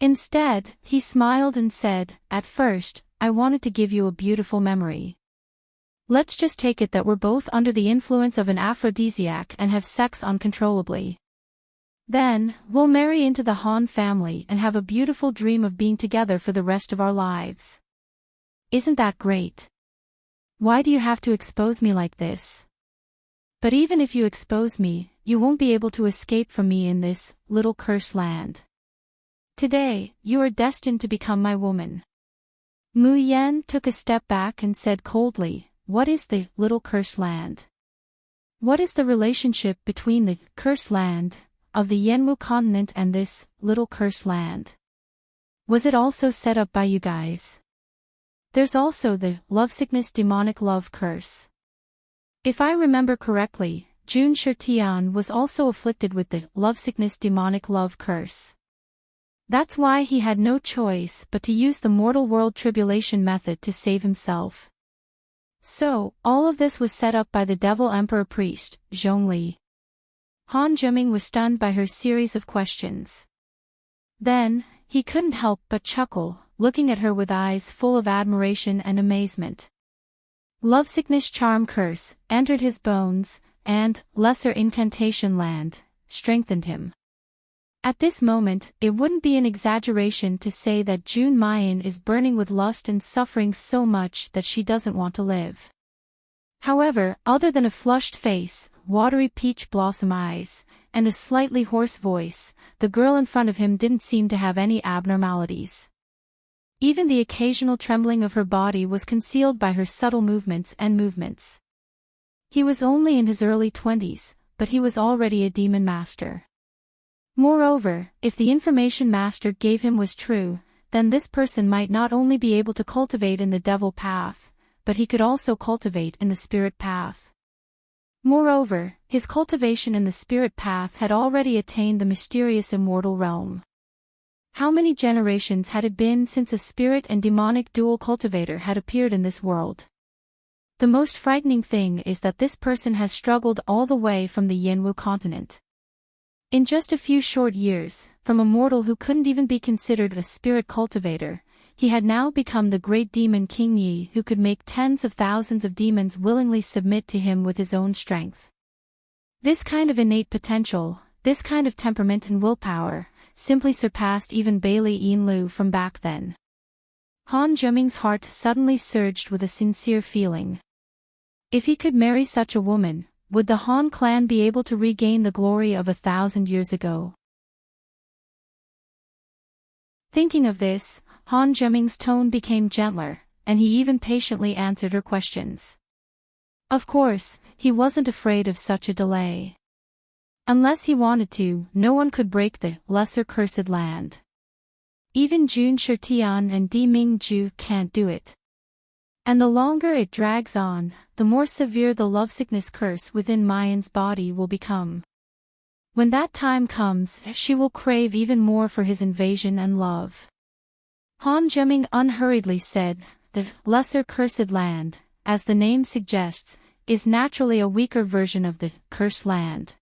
Instead, he smiled and said, "At first, I wanted to give you a beautiful memory. Let's just take it that we're both under the influence of an aphrodisiac and have sex uncontrollably. Then, we'll marry into the Han family and have a beautiful dream of being together for the rest of our lives. Isn't that great? Why do you have to expose me like this? But even if you expose me, you won't be able to escape from me in this little cursed land. Today, you are destined to become my woman." Mu Yen took a step back and said coldly, "What is the little cursed land? What is the relationship between the cursed land of the Yenwu continent and this little cursed land? Was it also set up by you guys? There's also the lovesickness demonic love curse. If I remember correctly, Jun Shirtian was also afflicted with the lovesickness demonic love curse. That's why he had no choice but to use the mortal world tribulation method to save himself. So, all of this was set up by the devil emperor priest, Zhongli." Han Zhiming was stunned by her series of questions. Then, he couldn't help but chuckle, looking at her with eyes full of admiration and amazement. Lovesickness charm curse entered his bones, and lesser incantation land strengthened him. At this moment, it wouldn't be an exaggeration to say that June Mayan is burning with lust and suffering so much that she doesn't want to live. However, other than a flushed face, watery peach blossom eyes, and a slightly hoarse voice, the girl in front of him didn't seem to have any abnormalities. Even the occasional trembling of her body was concealed by her subtle movements. He was only in his early 20s, but he was already a demon master. Moreover, if the information Master gave him was true, then this person might not only be able to cultivate in the devil path, but he could also cultivate in the spirit path. Moreover, his cultivation in the spirit path had already attained the mysterious immortal realm. How many generations had it been since a spirit and demonic dual cultivator had appeared in this world? The most frightening thing is that this person has struggled all the way from the Yinwu continent. In just a few short years, from a mortal who couldn't even be considered a spirit cultivator, he had now become the great demon King Yi who could make tens of thousands of demons willingly submit to him with his own strength. This kind of innate potential, this kind of temperament and willpower, simply surpassed even Bailey Yinlu from back then. Han Zheming's heart suddenly surged with a sincere feeling. If he could marry such a woman, would the Han clan be able to regain the glory of 1,000 years ago? Thinking of this, Han Zheming's tone became gentler, and he even patiently answered her questions. Of course, he wasn't afraid of such a delay. Unless he wanted to, no one could break the lesser cursed land. Even Jun Shirtian and Di Mingju can't do it. And the longer it drags on, the more severe the lovesickness curse within Mayan's body will become. When that time comes, she will crave even more for his invasion and love. Han Zheming unhurriedly said, the lesser cursed land, as the name suggests, is naturally a weaker version of the cursed land.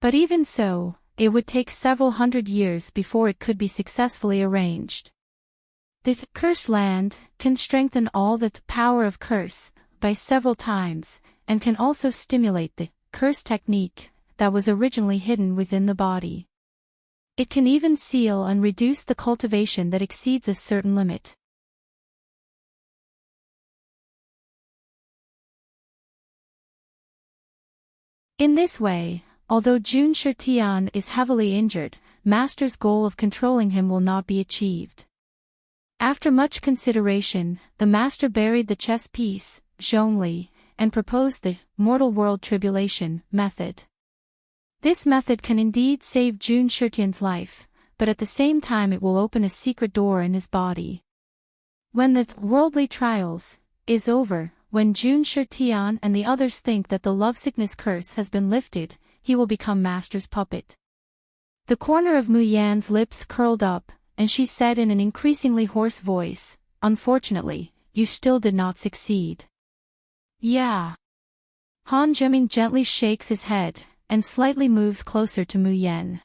But even so, it would take several hundred years before it could be successfully arranged. The cursed land can strengthen all the power of curse by several times, and can also stimulate the curse technique that was originally hidden within the body. It can even seal and reduce the cultivation that exceeds a certain limit. In this way, although Jun Shirtian is heavily injured, Master's goal of controlling him will not be achieved. After much consideration, the Master buried the chess piece, Zhongli, and proposed the mortal world tribulation method. This method can indeed save Jun Shirtian's life, but at the same time it will open a secret door in his body. When the worldly trials is over, when Jun Shirtian and the others think that the lovesickness curse has been lifted, he will become Master's puppet. The corner of Mu Yan's lips curled up, and she said in an increasingly hoarse voice, "Unfortunately, you still did not succeed." Yeah. Han Zheming gently shakes his head, and slightly moves closer to Mu Yan.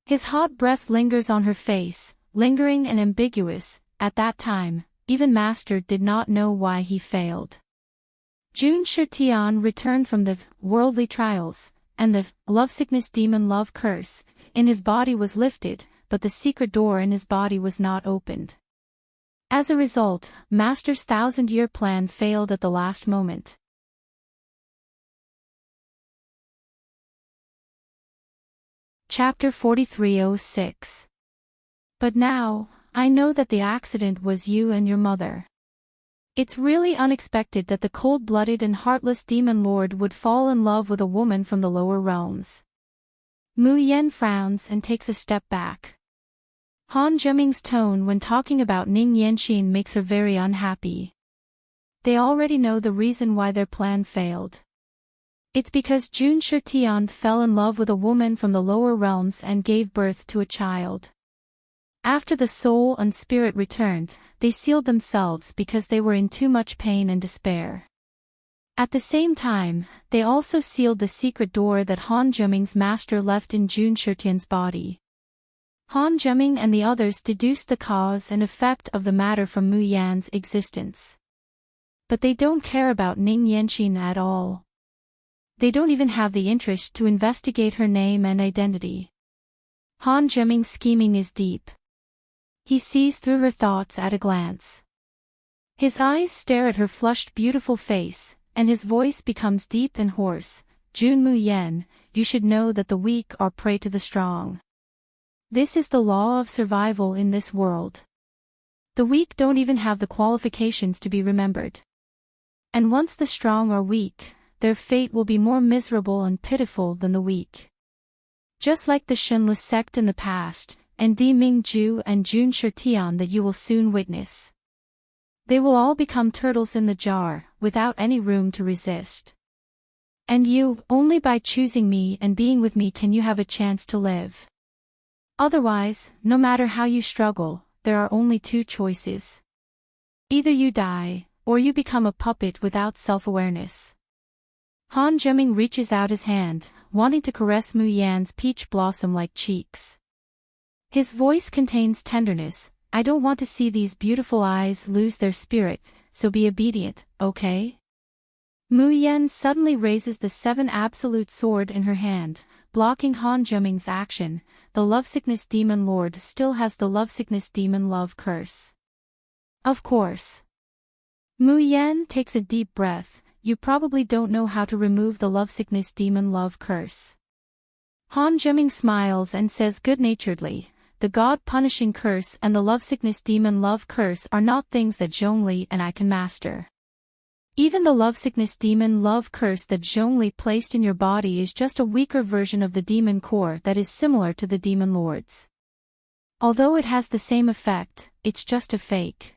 His hot breath lingers on her face, lingering and ambiguous. At that time, even Master did not know why he failed. Jun Shirtian returned from the worldly trials, and the lovesickness demon love curse in his body was lifted, but the secret door in his body was not opened. As a result, Master's 1,000-year plan failed at the last moment. Chapter 4306. But now, I know that the accident was you and your mother. It's really unexpected that the cold-blooded and heartless demon lord would fall in love with a woman from the lower realms. Mu Yan frowns and takes a step back. Han Zheming's tone when talking about Ning Yanxin makes her very unhappy. They already know the reason why their plan failed. It's because Jun Shirtian fell in love with a woman from the lower realms and gave birth to a child. After the soul and spirit returned, they sealed themselves because they were in too much pain and despair. At the same time, they also sealed the secret door that Han Zheming's master left in Jun Shirtian's body. Han Zheming and the others deduced the cause and effect of the matter from Mu Yan's existence. But they don't care about Ning Yanxin at all. They don't even have the interest to investigate her name and identity. Han Zheming's scheming is deep. He sees through her thoughts at a glance. His eyes stare at her flushed beautiful face, and his voice becomes deep and hoarse. Jun Muyen, you should know that the weak are prey to the strong. This is the law of survival in this world. The weak don't even have the qualifications to be remembered. And once the strong are weak, their fate will be more miserable and pitiful than the weak. Just like the Shenle sect in the past, and Di Mingju and Jun Shirtian that you will soon witness. They will all become turtles in the jar, without any room to resist. And you, only by choosing me and being with me can you have a chance to live. Otherwise, no matter how you struggle, there are only two choices. Either you die, or you become a puppet without self-awareness. Han Zheming reaches out his hand, wanting to caress Mu Yan's peach blossom-like cheeks. His voice contains tenderness. I don't want to see these beautiful eyes lose their spirit, so be obedient, okay? Mu Yan suddenly raises the 7 absolute sword in her hand, blocking Han Zheming's action. The lovesickness demon lord still has the lovesickness demon love curse. Of course. Mu Yan takes a deep breath. You probably don't know how to remove the lovesickness demon love curse. Han Zheming smiles and says good-naturedly, the god-punishing curse and the lovesickness demon love curse are not things that Zhongli and I can master. Even the lovesickness demon love curse that Zhongli placed in your body is just a weaker version of the demon core that is similar to the demon lord's. Although it has the same effect, it's just a fake.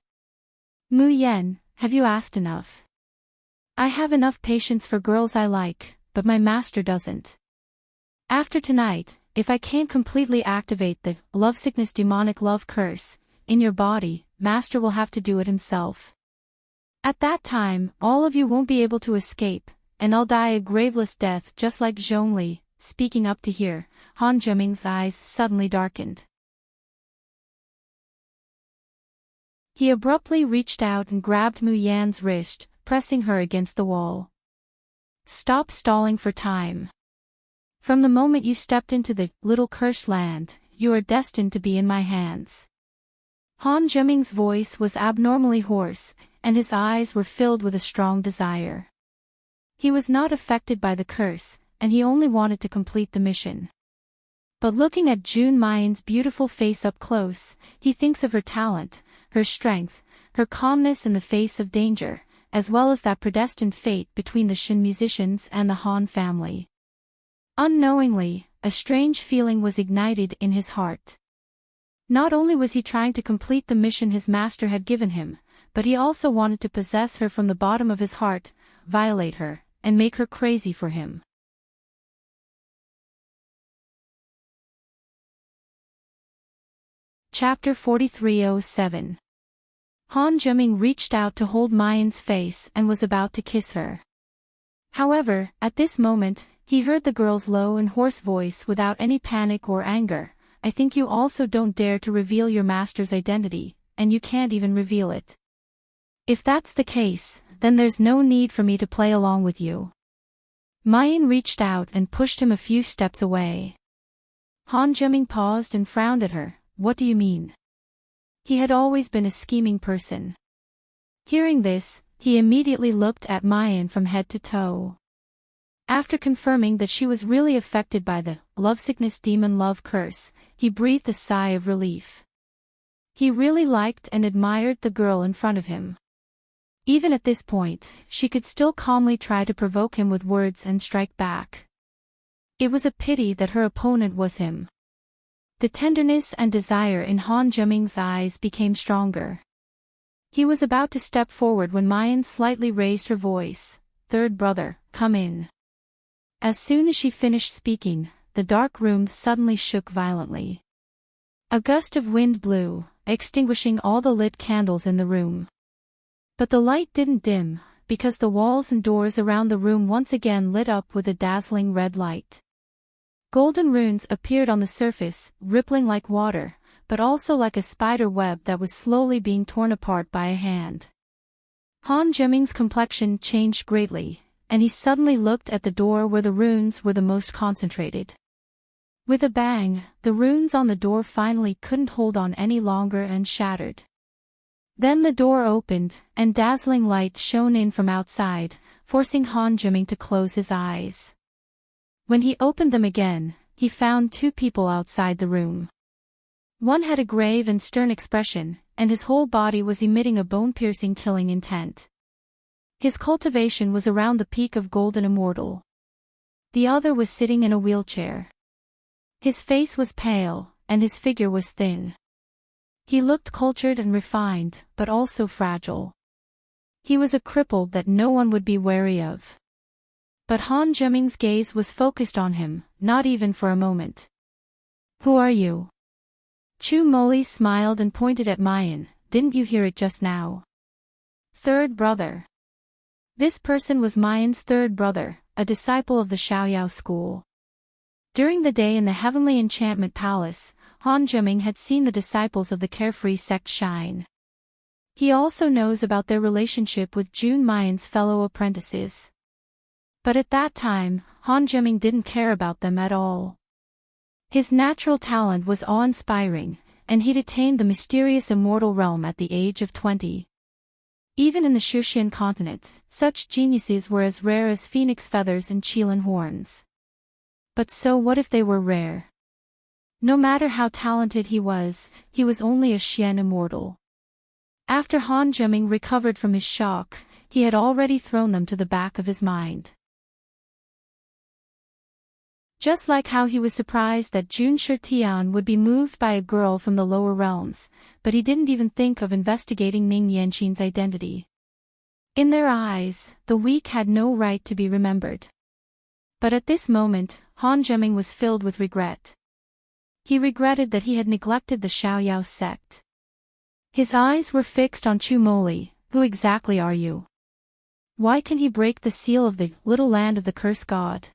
Mu Yan, have you asked enough? I have enough patience for girls I like, but my master doesn't. After tonight, if I can't completely activate the lovesickness demonic love curse in your body, master will have to do it himself. At that time, all of you won't be able to escape, and I'll die a graveless death just like Zhongli. Speaking up to hear, Han Zheming's eyes suddenly darkened. He abruptly reached out and grabbed Mu Yan's wrist, pressing her against the wall. Stop stalling for time. From the moment you stepped into the little cursed land, you are destined to be in my hands. Han Zheming's voice was abnormally hoarse, and his eyes were filled with a strong desire. He was not affected by the curse, and he only wanted to complete the mission. But looking at Jun Mayan's beautiful face up close, he thinks of her talent, her strength, her calmness in the face of danger, as well as that predestined fate between the Shin musicians and the Han family. Unknowingly, a strange feeling was ignited in his heart. Not only was he trying to complete the mission his master had given him, but he also wanted to possess her from the bottom of his heart, violate her, and make her crazy for him. Chapter 4307. Han Zheming reached out to hold Mayan's face and was about to kiss her. However, at this moment, he heard the girl's low and hoarse voice without any panic or anger. I think you also don't dare to reveal your master's identity, and you can't even reveal it. If that's the case, then there's no need for me to play along with you. Mayan reached out and pushed him a few steps away. Han Zheming paused and frowned at her. What do you mean? He had always been a scheming person. Hearing this, he immediately looked at Mayan from head to toe. After confirming that she was really affected by the lovesickness demon love curse, he breathed a sigh of relief. He really liked and admired the girl in front of him. Even at this point, she could still calmly try to provoke him with words and strike back. It was a pity that her opponent was him. The tenderness and desire in Han Zheming's eyes became stronger. He was about to step forward when Mayan slightly raised her voice. Third brother, come in. As soon as she finished speaking, the dark room suddenly shook violently. A gust of wind blew, extinguishing all the lit candles in the room. But the light didn't dim, because the walls and doors around the room once again lit up with a dazzling red light. Golden runes appeared on the surface, rippling like water, but also like a spider web that was slowly being torn apart by a hand. Han Zheming's complexion changed greatly, and he suddenly looked at the door where the runes were the most concentrated. With a bang, the runes on the door finally couldn't hold on any longer and shattered. Then the door opened, and dazzling light shone in from outside, forcing Han Jiming to close his eyes. When he opened them again, he found two people outside the room. One had a grave and stern expression, and his whole body was emitting a bone-piercing killing intent. His cultivation was around the peak of golden immortal. The other was sitting in a wheelchair. His face was pale, and his figure was thin. He looked cultured and refined, but also fragile. He was a cripple that no one would be wary of. But Han Jiming's gaze was focused on him, not even for a moment. "Who are you?" Chu Moli smiled and pointed at Mayan. "Didn't you hear it just now?" "Third brother." This person was Mayan's third brother, a disciple of the Xiaoyao school. During the day in the Heavenly Enchantment Palace, Han Jiming had seen the disciples of the Carefree sect shine. He also knows about their relationship with Jun Mayan's fellow apprentices. But at that time, Han Jiming didn't care about them at all. His natural talent was awe-inspiring, and he'd attained the mysterious immortal realm at the age of 20. Even in the Shushan continent, such geniuses were as rare as phoenix feathers and qilin horns. But so what if they were rare? No matter how talented he was only a Xian immortal. After Han Jiming recovered from his shock, he had already thrown them to the back of his mind. Just like how he was surprised that Jun Shitian would be moved by a girl from the lower realms, but he didn't even think of investigating Ning Yanqin's identity. In their eyes, the weak had no right to be remembered. But at this moment, Han Jiming was filled with regret. He regretted that he had neglected the Xiaoyao sect. His eyes were fixed on Chu Moli. "Who exactly are you? Why can he break the seal of the little land of the cursed god?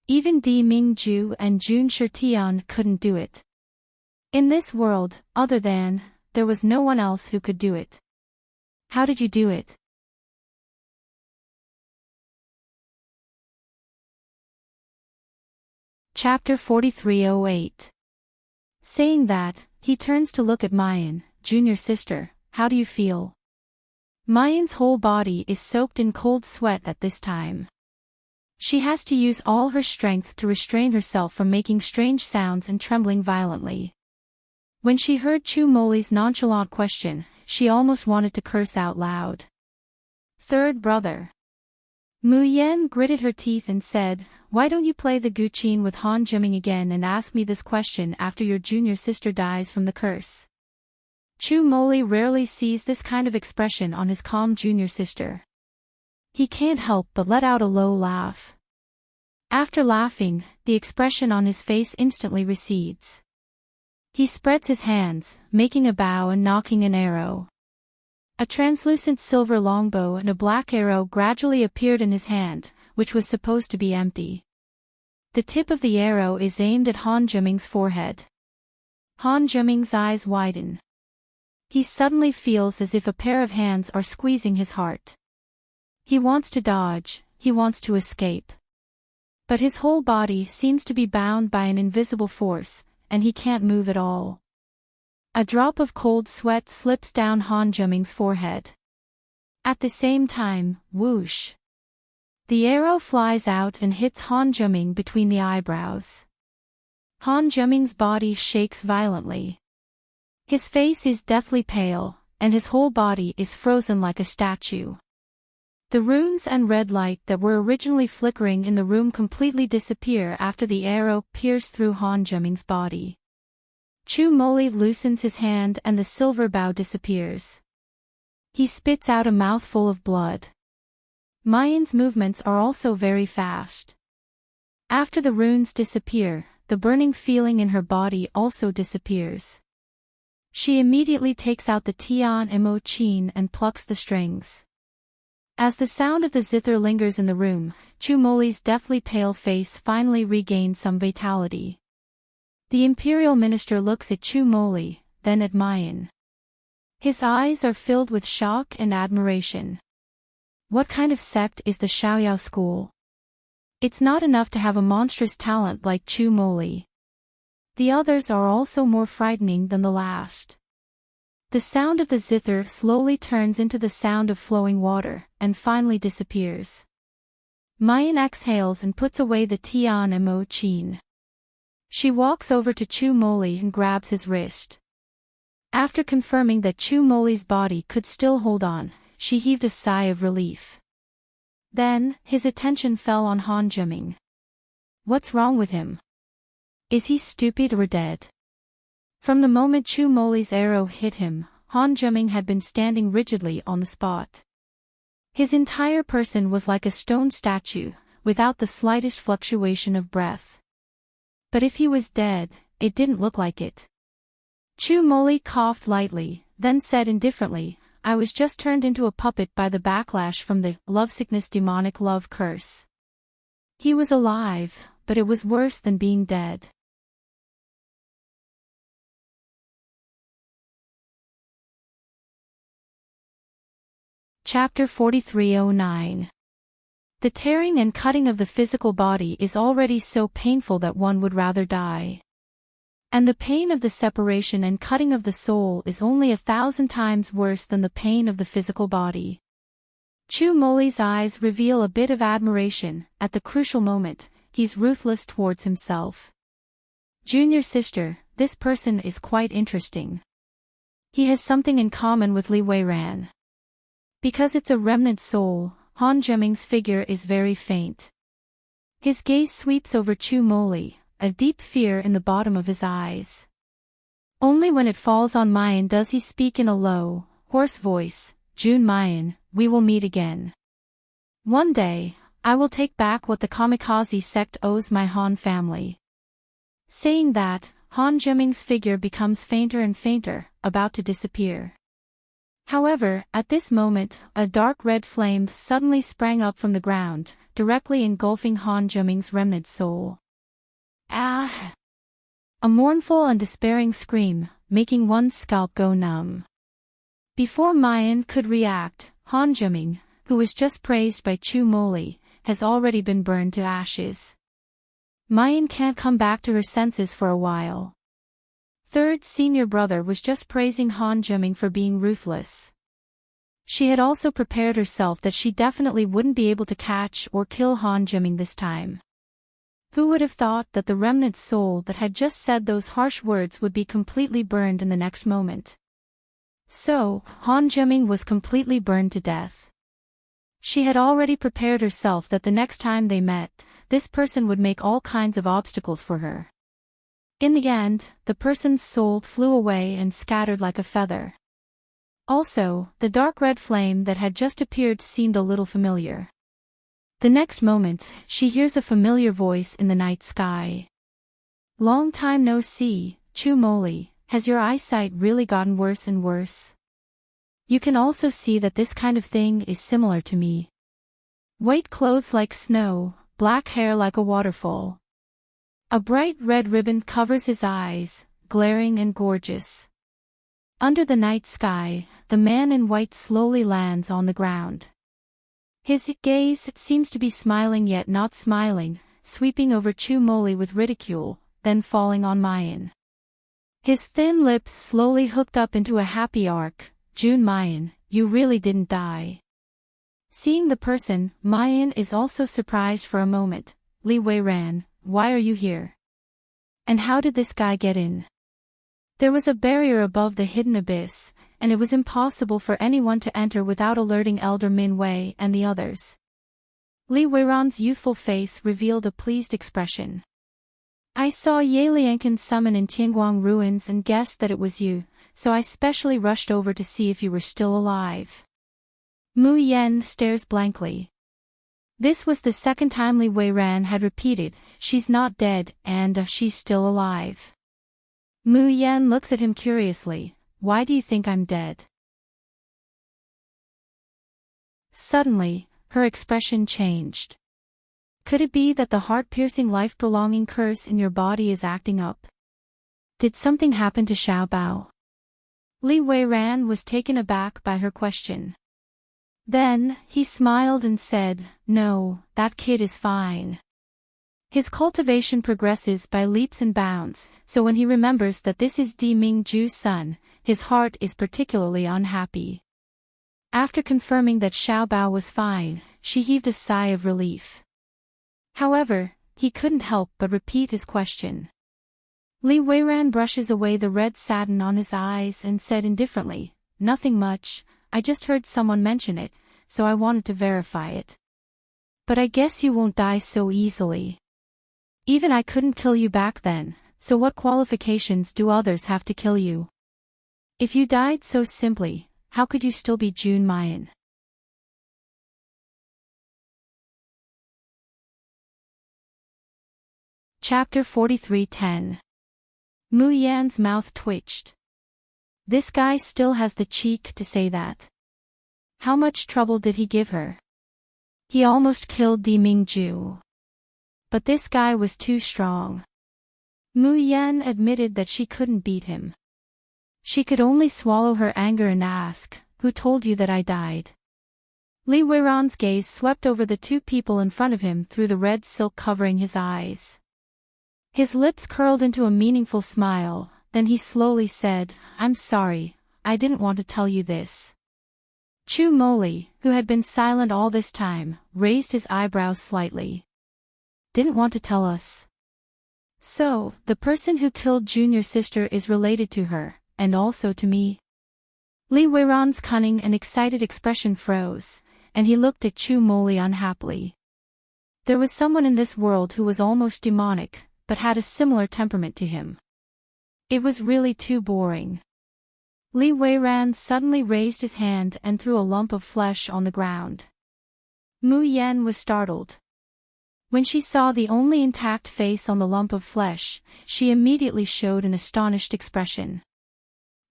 Even Di Mingju and Jun Shitian couldn't do it. In this world, there was no one else who could do it. How did you do it?" Chapter 4308. Saying that, he turns to look at Mayan. "Junior sister, how do you feel?" Mayan's whole body is soaked in cold sweat at this time. She has to use all her strength to restrain herself from making strange sounds and trembling violently. When she heard Chu Moli's nonchalant question, she almost wanted to curse out loud. "Third brother." Mu Yan gritted her teeth and said, "Why don't you play the Guqin with Han Jiming again and ask me this question after your junior sister dies from the curse?" Chu Moli rarely sees this kind of expression on his calm junior sister. He can't help but let out a low laugh. After laughing, the expression on his face instantly recedes. He spreads his hands, making a bow and knocking an arrow. A translucent silver longbow and a black arrow gradually appeared in his hand, which was supposed to be empty. The tip of the arrow is aimed at Han Jiming's forehead. Han Jiming's eyes widen. He suddenly feels as if a pair of hands are squeezing his heart. He wants to dodge, he wants to escape. But his whole body seems to be bound by an invisible force, and he can't move at all. A drop of cold sweat slips down Han Jiming's forehead. At the same time, whoosh! The arrow flies out and hits Han Jiming between the eyebrows. Han Jiming's body shakes violently. His face is deathly pale, and his whole body is frozen like a statue. The runes and red light that were originally flickering in the room completely disappear after the arrow pierced through Han Jiming's body. Chu Moli loosens his hand and the silver bow disappears. He spits out a mouthful of blood. Mayan's movements are also very fast. After the runes disappear, the burning feeling in her body also disappears. She immediately takes out the Tian Imo Qin and plucks the strings. As the sound of the zither lingers in the room, Chu Moli's deathly pale face finally regains some vitality. The imperial minister looks at Chu Moli, then at Mayan. His eyes are filled with shock and admiration. What kind of sect is the Xiaoyao school? It's not enough to have a monstrous talent like Chu Moli. The others are also more frightening than the last. The sound of the zither slowly turns into the sound of flowing water, and finally disappears. Mayan exhales and puts away the Tian Mo Chin. She walks over to Chu Moli and grabs his wrist. After confirming that Chu Moli's body could still hold on, she heaved a sigh of relief. Then, his attention fell on Han Zhiming. What's wrong with him? Is he stupid or dead? From the moment Chu Moli's arrow hit him, Han Zhiming had been standing rigidly on the spot. His entire person was like a stone statue, without the slightest fluctuation of breath. But if he was dead, it didn't look like it. Chu Moli coughed lightly, then said indifferently, I was just turned into a puppet by the backlash from the lovesickness demonic love curse. He was alive, but it was worse than being dead. Chapter 4309. The tearing and cutting of the physical body is already so painful that one would rather die. And the pain of the separation and cutting of the soul is only 1,000 times worse than the pain of the physical body. Chu Moli's eyes reveal a bit of admiration. At the crucial moment, he's ruthless towards himself. Junior sister, this person is quite interesting. He has something in common with Li Weiran. Because it's a remnant soul, Han Zhiming's figure is very faint. His gaze sweeps over Chu Moli, a deep fear in the bottom of his eyes. Only when it falls on Mayan does he speak in a low, hoarse voice, Jun Mayan, we will meet again. One day, I will take back what the kamikaze sect owes my Han family. Saying that, Han Zhiming's figure becomes fainter and fainter, about to disappear. However, at this moment, a dark red flame suddenly sprang up from the ground, directly engulfing Han Zhiming's remnant soul. Ah! A mournful and despairing scream, making one's scalp go numb. Before Mayan could react, Han Zhiming, who was just praised by Chu Moli, has already been burned to ashes. Mayan can't come back to her senses for a while. Third senior brother was just praising Han Zhiming for being ruthless. She had also prepared herself that she definitely wouldn't be able to catch or kill Han Zhiming this time. Who would have thought that the remnant soul that had just said those harsh words would be completely burned in the next moment? So, Han Zhiming was completely burned to death. She had already prepared herself that the next time they met, this person would make all kinds of obstacles for her. In the end, the person's soul flew away and scattered like a feather. Also, the dark red flame that had just appeared seemed a little familiar. The next moment, she hears a familiar voice in the night sky. Long time no see, Chu Moli, has your eyesight really gotten worse and worse? You can also see that this kind of thing is similar to me. White clothes like snow, black hair like a waterfall. A bright red ribbon covers his eyes, glaring and gorgeous. Under the night sky, the man in white slowly lands on the ground. His gaze seems to be smiling yet not smiling, sweeping over Chu Moli with ridicule, then falling on Mayan. His thin lips slowly hooked up into a happy arc, Jun Mayan, you really didn't die. Seeing the person, Mayan is also surprised for a moment. Li Weiran, why are you here? And how did this guy get in? There was a barrier above the hidden abyss, and it was impossible for anyone to enter without alerting Elder Min Wei and the others. Li Weiran's youthful face revealed a pleased expression. I saw Ye Liankan summon in Tianguang ruins and guessed that it was you, so I specially rushed over to see if you were still alive. Mu Yen stares blankly. This was the second time Li Weiran had repeated, she's not dead, and she's still alive. Mu Yen looks at him curiously, why do you think I'm dead? Suddenly, her expression changed. Could it be that the heart-piercing life-prolonging curse in your body is acting up? Did something happen to Xiao Bao? Li Weiran was taken aback by her question. Then, he smiled and said, no, that kid is fine. His cultivation progresses by leaps and bounds, so when he remembers that this is Di Mingju's son, his heart is particularly unhappy. After confirming that Xiaobao was fine, she heaved a sigh of relief. However, he couldn't help but repeat his question. Li Weiran brushes away the red satin on his eyes and said indifferently, "Nothing much, I just heard someone mention it, so I wanted to verify it. But I guess you won't die so easily. Even I couldn't kill you back then, so what qualifications do others have to kill you? If you died so simply, how could you still be Jun Mayan?" Chapter 43:10. Mu Yan's mouth twitched. This guy still has the cheek to say that. How much trouble did he give her? He almost killed Di Mingju. But this guy was too strong. Mu Yan admitted that she couldn't beat him. She could only swallow her anger and ask, "Who told you that I died?" Li Weiran's gaze swept over the two people in front of him through the red silk covering his eyes. His lips curled into a meaningful smile, then he slowly said, "I'm sorry, I didn't want to tell you this." Chu Moli, who had been silent all this time, raised his eyebrows slightly. "Didn't want to tell us? So, the person who killed Junior sister is related to her, and also to me?" Li Weiran's cunning and excited expression froze, and he looked at Chu Moli unhappily. There was someone in this world who was almost demonic, but had a similar temperament to him. It was really too boring. Li Weiran suddenly raised his hand and threw a lump of flesh on the ground. Mu Yan was startled. When she saw the only intact face on the lump of flesh, she immediately showed an astonished expression.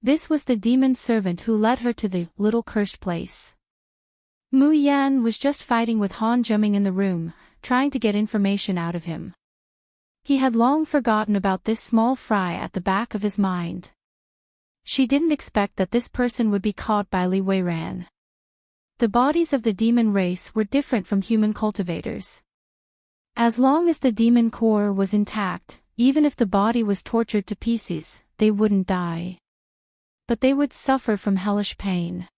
This was the demon servant who led her to the little cursed place. Mu Yan was just fighting with Han Zheming in the room, trying to get information out of him. He had long forgotten about this small fry at the back of his mind. She didn't expect that this person would be caught by Li Weiran. The bodies of the demon race were different from human cultivators. As long as the demon core was intact, even if the body was tortured to pieces, they wouldn't die. But they would suffer from hellish pain.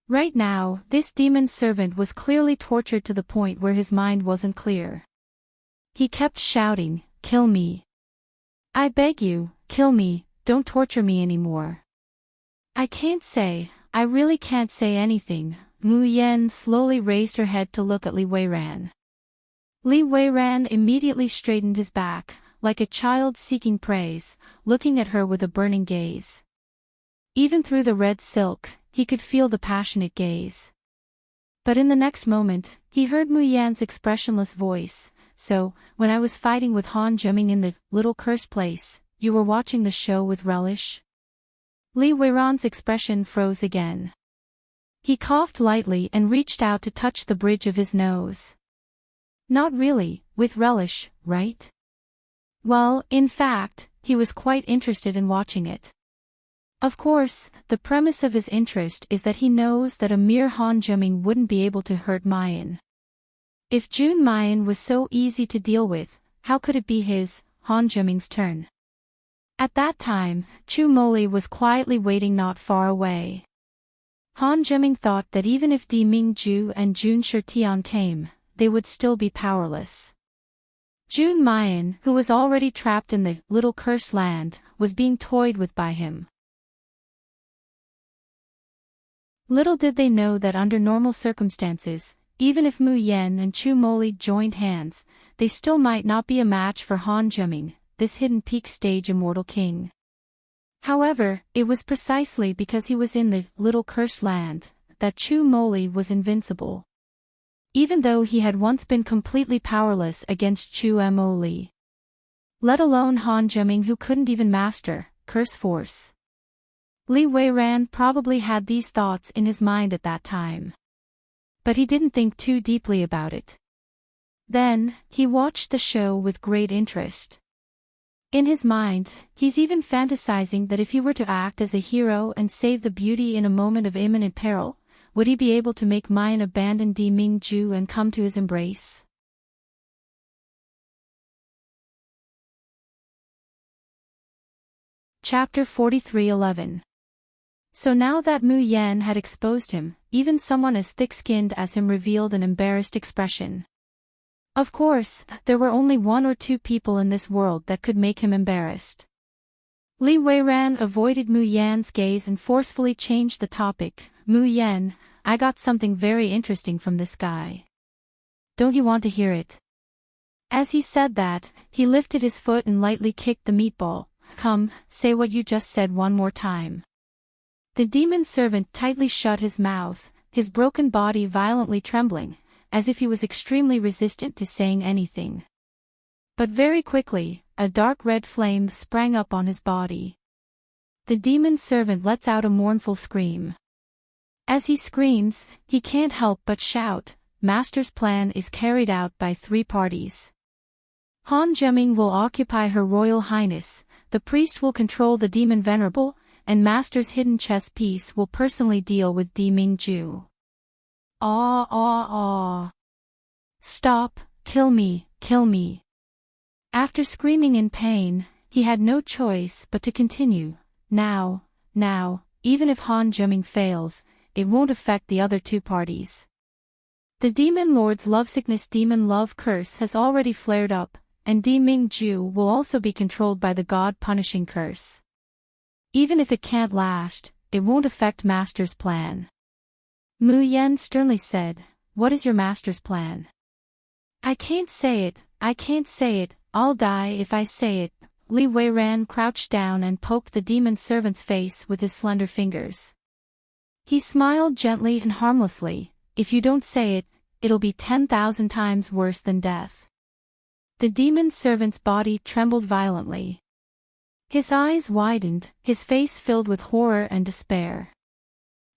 Right now, this demon servant was clearly tortured to the point where his mind wasn't clear. He kept shouting, "Kill me. I beg you, kill me, don't torture me anymore." I really can't say anything." Mu Yan slowly raised her head to look at Li Weiran. Li Weiran immediately straightened his back, like a child seeking praise, looking at her with a burning gaze. Even through the red silk, he could feel the passionate gaze. But in the next moment, he heard Mu Yan's expressionless voice, "So, when I was fighting with Han Zheming in the little cursed place, you were watching the show with relish?" Li Weiran's expression froze again. He coughed lightly and reached out to touch the bridge of his nose. "Not really, with relish, right?" Well, in fact, he was quite interested in watching it. Of course, the premise of his interest is that he knows that a mere Han Zheming wouldn't be able to hurt Mayan. If Jun Mayan was so easy to deal with, how could it be his, Han Zheming's turn? At that time, Chu Moli was quietly waiting not far away. Han Zheming thought that even if Di Mingju and Jun Shitian came, they would still be powerless. Jun Mayan, who was already trapped in the little cursed land, was being toyed with by him. Little did they know that under normal circumstances, even if Mu Yan and Chu Moli joined hands, they still might not be a match for Han Zheming, this hidden peak stage immortal king. However, it was precisely because he was in the little cursed land that Chu Moli was invincible. Even though he had once been completely powerless against Chu Moli. Let alone Han Zheming, who couldn't even master curse force. Li Weiran probably had these thoughts in his mind at that time. But he didn't think too deeply about it. Then, he watched the show with great interest. In his mind, he's even fantasizing that if he were to act as a hero and save the beauty in a moment of imminent peril, would he be able to make Mayan abandon Di Mingju and come to his embrace? Chapter 43:11. So now that Mu Yan had exposed him, even someone as thick-skinned as him revealed an embarrassed expression. Of course, there were only one or two people in this world that could make him embarrassed. Li Weiran avoided Mu Yan's gaze and forcefully changed the topic. Mu Yan, I got something very interesting from this guy. Don't you want to hear it? As he said that, he lifted his foot and lightly kicked the meatball. Come, say what you just said one more time. The demon servant tightly shut his mouth, his broken body violently trembling, as if he was extremely resistant to saying anything. But very quickly, a dark red flame sprang up on his body. The demon servant lets out a mournful scream. As he screams, he can't help but shout, Master's plan is carried out by 3 parties. Han Zheming will occupy Her Royal Highness, the priest will control the demon venerable, and Master's hidden chess piece will personally deal with Di Mingju. Stop, kill me, kill me. After screaming in pain, he had no choice but to continue. Now, even if Han Zheming fails, it won't affect the other 2 parties. The Demon Lord's lovesickness demon love curse has already flared up, and Di Mingju will also be controlled by the God-punishing curse. Even if it can't last, it won't affect Master's plan. Mu Yan sternly said, What is your Master's plan? I can't say it, I'll die if I say it. Li Weiran crouched down and poked the demon servant's face with his slender fingers. He smiled gently and harmlessly, if you don't say it, it'll be 10,000 times worse than death. The demon servant's body trembled violently. His eyes widened, his face filled with horror and despair.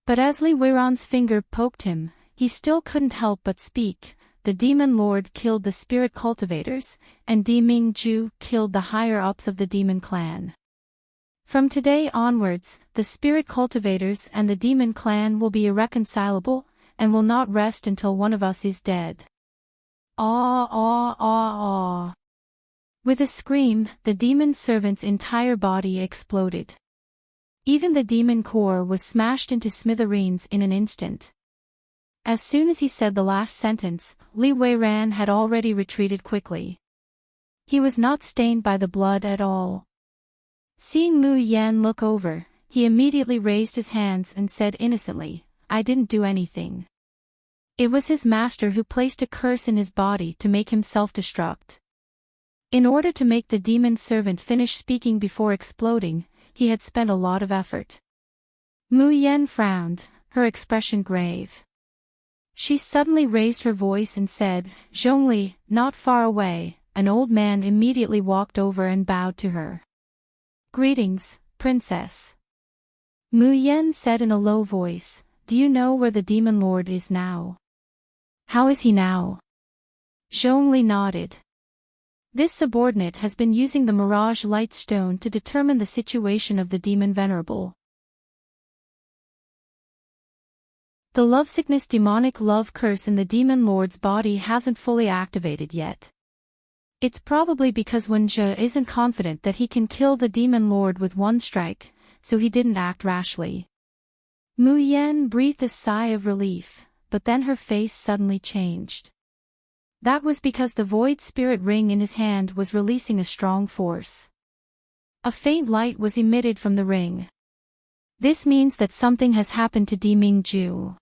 But as Li Weiran's finger poked him, he still couldn't help but speak. The demon lord killed the spirit cultivators, and Di Mingju killed the higher-ups of the demon clan. From today onwards, the spirit cultivators and the demon clan will be irreconcilable, and will not rest until one of us is dead. With a scream, the demon servant's entire body exploded. Even the demon core was smashed into smithereens in an instant. As soon as he said the last sentence, Li Weiran had already retreated quickly. He was not stained by the blood at all. Seeing Mu Yan look over, he immediately raised his hands and said innocently, I didn't do anything. It was his master who placed a curse in his body to make him self-destruct. In order to make the demon servant finish speaking before exploding, he had spent a lot of effort. Mu Yan frowned, her expression grave. She suddenly raised her voice and said, Zhongli, not far away. An old man immediately walked over and bowed to her. Greetings, princess. Mu Yan said in a low voice, Do you know where the demon lord is now? How is he now? Zhongli nodded. This subordinate has been using the Mirage Light Stone to determine the situation of the demon venerable. The lovesickness demonic love curse in the demon lord's body hasn't fully activated yet. It's probably because Wen Zhe isn't confident that he can kill the demon lord with one strike, so he didn't act rashly. Mu Yan breathed a sigh of relief, but then her face suddenly changed. That was because the void spirit ring in his hand was releasing a strong force. A faint light was emitted from the ring. This means that something has happened to Di Mingju.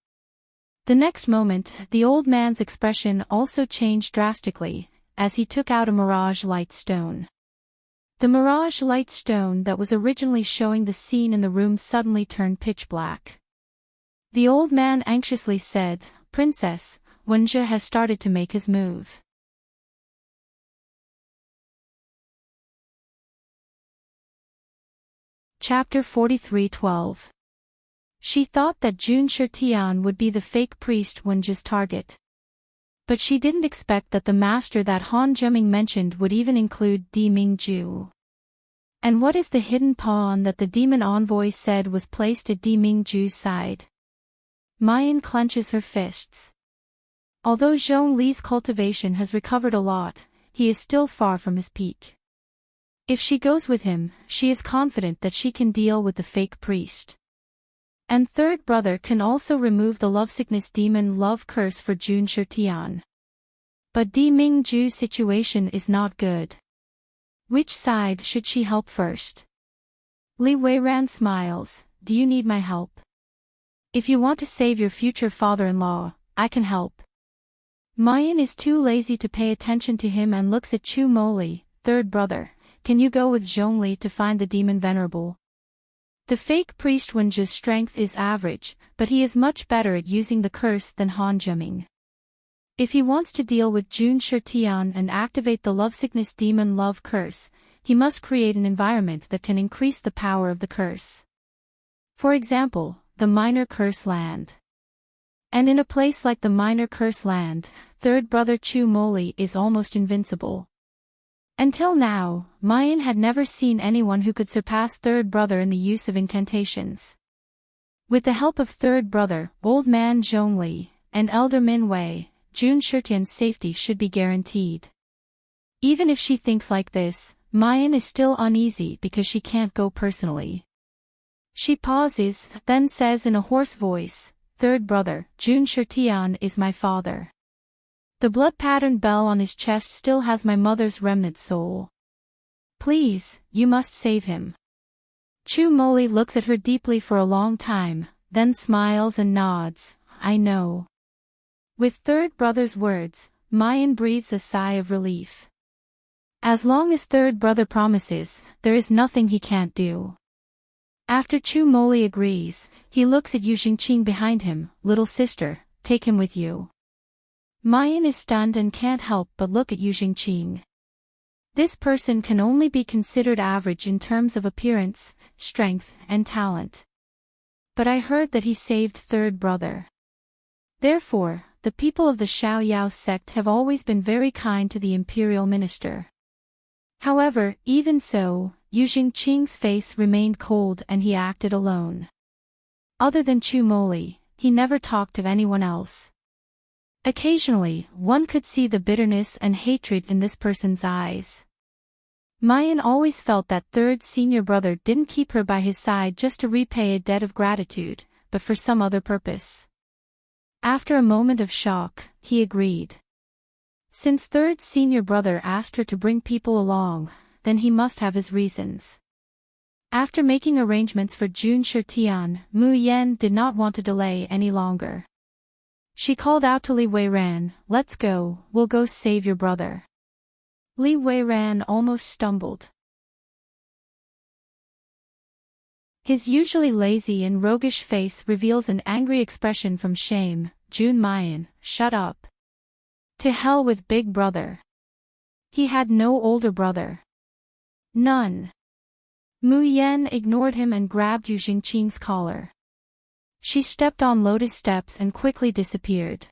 The next moment, the old man's expression also changed drastically, as he took out a Mirage Light Stone. The Mirage Light Stone that was originally showing the scene in the room suddenly turned pitch black. The old man anxiously said, Princess, Wen Zhe has started to make his move. Chapter 43:12. She thought that Jun Shitian would be the fake priest Wen Zhe's target. But she didn't expect that the master that Han Zheming mentioned would even include Di Mingju. And what is the hidden pawn that the demon envoy said was placed at Di Mingju's side? Mayan clenches her fists. Although Zhong Li's cultivation has recovered a lot, he is still far from his peak. If she goes with him, she is confident that she can deal with the fake priest. And third brother can also remove the lovesickness demon love curse for Jun Shirtian. But Di Mingju's situation is not good. Which side should she help first? Li Weiran smiles. Do you need my help? If you want to save your future father-in-law, I can help. Mayan is too lazy to pay attention to him and looks at Chu Moli, third brother. Can you go with Zhongli to find the demon venerable? The fake priest Wenju's strength is average, but he is much better at using the curse than Han Zheming. If he wants to deal with Jun Shirtian and activate the lovesickness demon love curse, he must create an environment that can increase the power of the curse. For example, the minor curse land. And in a place like the minor curse land, third brother Chu Moli is almost invincible. Until now, Mayan had never seen anyone who could surpass third brother in the use of incantations. With the help of third brother, old man Zhongli, and elder Min Wei, Jun Shirtian's safety should be guaranteed. Even if she thinks like this, Mayan is still uneasy because she can't go personally. She pauses, then says in a hoarse voice, "Third brother, Jun Shirtian is my father. The blood-patterned bell on his chest still has my mother's remnant soul. Please, you must save him." Chu Moli looks at her deeply for a long time, then smiles and nods. "I know." With third brother's words, Mayan breathes a sigh of relief. As long as third brother promises, there is nothing he can't do. After Chu Moli agrees, he looks at Yu Xingqing behind him. "Little sister, take him with you." Mayan is stunned and can't help but look at Yu Xingqing. This person can only be considered average in terms of appearance, strength, and talent. But I heard that he saved third brother. Therefore, the people of the Xiaoyao sect have always been very kind to the imperial minister. However, even so, Yu Xingqing's face remained cold and he acted alone. Other than Chu Moli, he never talked to anyone else. Occasionally, one could see the bitterness and hatred in this person's eyes. Mayan always felt that third senior brother didn't keep her by his side just to repay a debt of gratitude, but for some other purpose. After a moment of shock, he agreed. Since third senior brother asked her to bring people along, then he must have his reasons. After making arrangements for Jun Shirtian, Mu Yan did not want to delay any longer. She called out to Li Weiran, "Let's go, we'll go save your brother." Li Weiran almost stumbled. His usually lazy and roguish face reveals an angry expression from shame. "Jun Mayan, shut up. To hell with Big Brother." He had no older brother. None. Mu Yan ignored him and grabbed Yu Xingqing's collar. She stepped on lotus steps and quickly disappeared.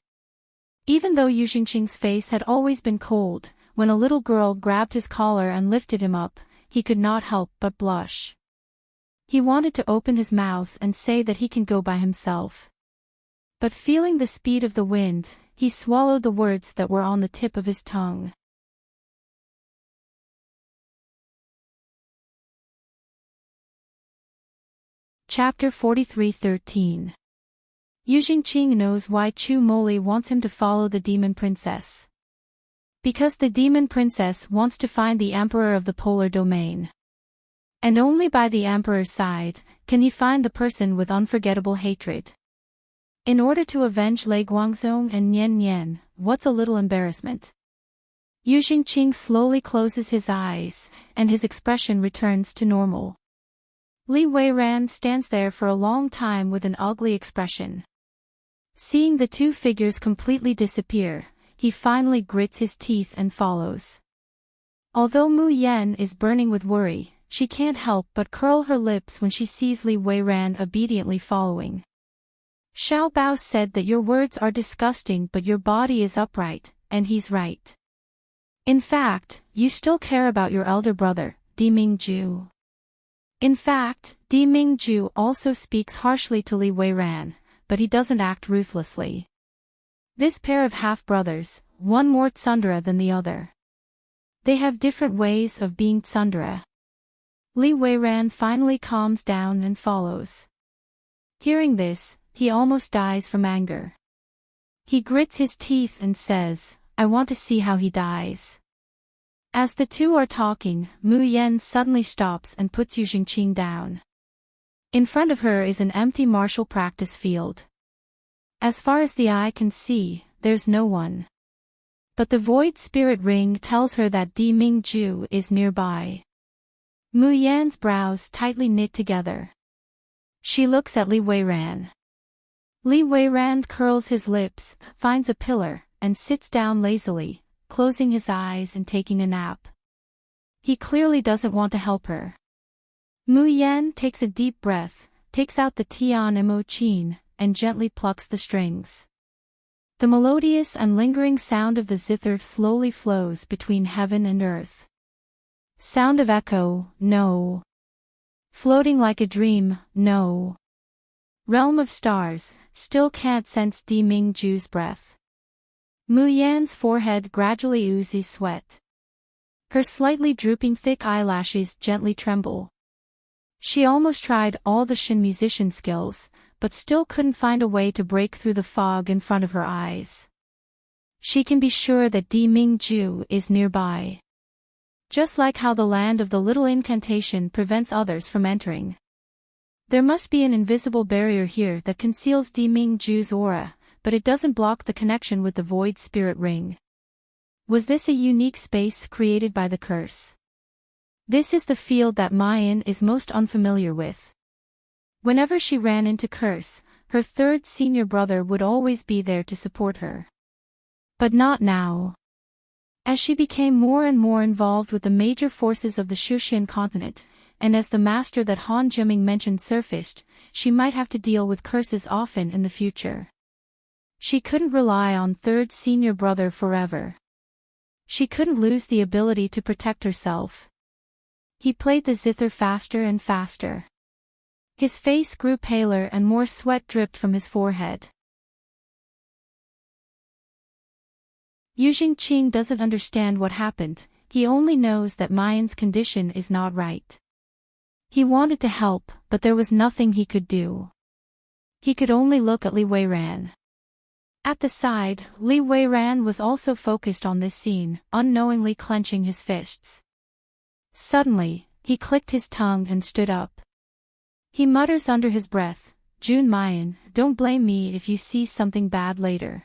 Even though Yu Xingqing's face had always been cold, when a little girl grabbed his collar and lifted him up, he could not help but blush. He wanted to open his mouth and say that he can go by himself. But feeling the speed of the wind, he swallowed the words that were on the tip of his tongue. Chapter 43:13. Yu Xingqing knows why Chu Moli wants him to follow the demon princess. Because the demon princess wants to find the emperor of the polar domain. And only by the emperor's side can he find the person with unforgettable hatred. In order to avenge Lei Guangzong and Nian Nian, what's a little embarrassment? Yu Xingqing slowly closes his eyes, and his expression returns to normal. Li Weiran stands there for a long time with an ugly expression. Seeing the two figures completely disappear, he finally grits his teeth and follows. Although Mu Yan is burning with worry, she can't help but curl her lips when she sees Li Weiran obediently following. Xiao Bao said that your words are disgusting but your body is upright, and he's right. In fact, you still care about your elder brother, Di Mingju. In fact, Di Mingju also speaks harshly to Li Weiran, but he doesn't act ruthlessly. This pair of half-brothers, one more tsundere than the other. They have different ways of being tsundere. Li Weiran finally calms down and follows. Hearing this, he almost dies from anger. He grits his teeth and says, "I want to see how he dies." As the two are talking, Mu Yan suddenly stops and puts Yu Jingqing down. In front of her is an empty martial practice field. As far as the eye can see, there's no one. But the void spirit ring tells her that Di Mingju is nearby. Mu Yan's brows tightly knit together. She looks at Li Weiran. Li Weiran curls his lips, finds a pillar, and sits down lazily, closing his eyes and taking a nap. He clearly doesn't want to help her. Mu Yan takes a deep breath, takes out the Tian Mo Qin, and gently plucks the strings. The melodious and lingering sound of the zither slowly flows between heaven and earth. Sound of echo, no. Floating like a dream, no. Realm of stars, still can't sense Di Mingju's breath. Mu Yan's forehead gradually oozes sweat. Her slightly drooping thick eyelashes gently tremble. She almost tried all the Shin musician skills, but still couldn't find a way to break through the fog in front of her eyes. She can be sure that Di Mingju is nearby. Just like how the land of the little incantation prevents others from entering. There must be an invisible barrier here that conceals Di Mingju's aura, but it doesn't block the connection with the void spirit ring. Was this a unique space created by the curse? This is the field that Mayan is most unfamiliar with. Whenever she ran into curse, her third senior brother would always be there to support her. But not now. As she became more and more involved with the major forces of the Shushan continent, and as the master that Han Jiming mentioned surfaced, she might have to deal with curses often in the future. She couldn't rely on third senior brother forever. She couldn't lose the ability to protect herself. He played the zither faster and faster. His face grew paler and more sweat dripped from his forehead. Yu Jingqing doesn't understand what happened, he only knows that Mayan's condition is not right. He wanted to help, but there was nothing he could do. He could only look at Li Weiran. At the side, Li Weiran was also focused on this scene, unknowingly clenching his fists. Suddenly, he clicked his tongue and stood up. He mutters under his breath, "Jun Mayan, don't blame me if you see something bad later."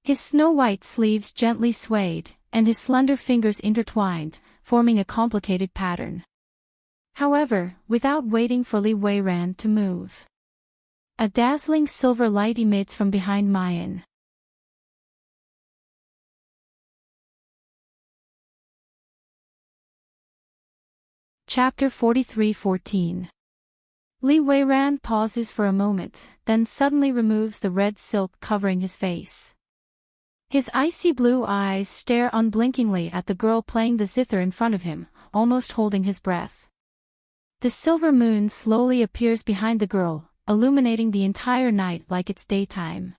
His snow-white sleeves gently swayed, and his slender fingers intertwined, forming a complicated pattern. However, without waiting for Li Weiran to move, a dazzling silver light emits from behind Mayan. Chapter 43:14. Li Weiran pauses for a moment, then suddenly removes the red silk covering his face. His icy blue eyes stare unblinkingly at the girl playing the zither in front of him, almost holding his breath. The silver moon slowly appears behind the girl, illuminating the entire night like it's daytime.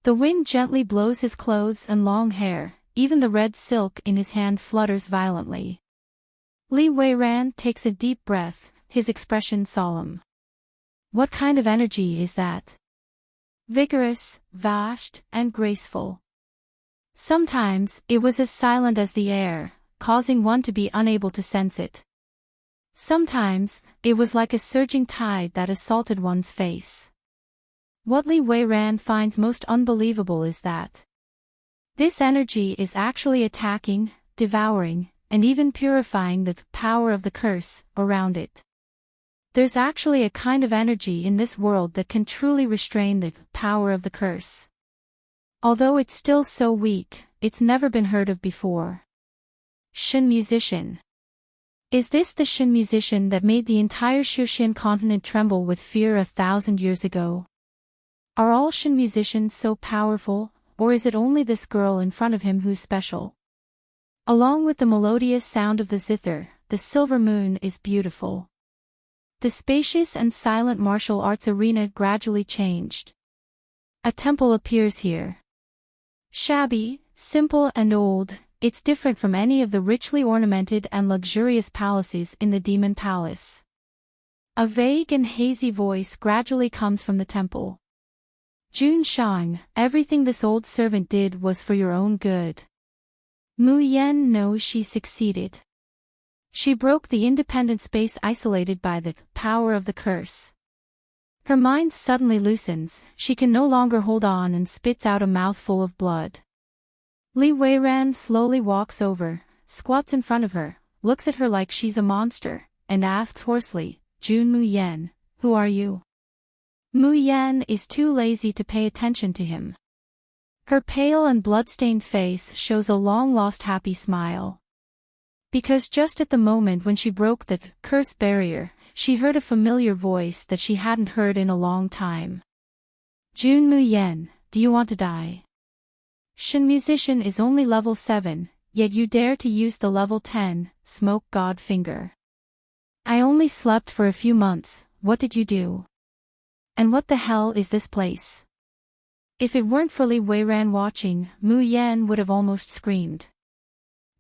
The wind gently blows his clothes and long hair, even the red silk in his hand flutters violently. Li Weiran takes a deep breath, his expression solemn. What kind of energy is that? Vigorous, vast, and graceful. Sometimes, it was as silent as the air, causing one to be unable to sense it. Sometimes, it was like a surging tide that assaulted one's face. What Li Weiran finds most unbelievable is that this energy is actually attacking, devouring, and even purifying the power of the curse around it. There's actually a kind of energy in this world that can truly restrain the power of the curse. Although it's still so weak, it's never been heard of before. Shin musician. Is this the Shin musician that made the entire Shushan continent tremble with fear 1,000 years ago? Are all Shin musicians so powerful, or is it only this girl in front of him who's special? Along with the melodious sound of the zither, the silver moon is beautiful. The spacious and silent martial arts arena gradually changed. A temple appears here. Shabby, simple and old, it's different from any of the richly ornamented and luxurious palaces in the Demon Palace. A vague and hazy voice gradually comes from the temple. Jun Shang, everything this old servant did was for your own good. Mu Yen knows she succeeded. She broke the independent space isolated by the power of the curse. Her mind suddenly loosens, she can no longer hold on and spits out a mouthful of blood. Li Weiran slowly walks over, squats in front of her, looks at her like she's a monster, and asks hoarsely, Jun Mu Yen, who are you? Mu Yen is too lazy to pay attention to him. Her pale and blood-stained face shows a long-lost happy smile. Because just at the moment when she broke the curse barrier, she heard a familiar voice that she hadn't heard in a long time. Jun Mu Yen, do you want to die? Shen musician is only level 7, yet you dare to use the level 10, smoke god finger. I only slept for a few months, what did you do? And what the hell is this place? If it weren't for Li Weiran watching, Mu Yen would have almost screamed.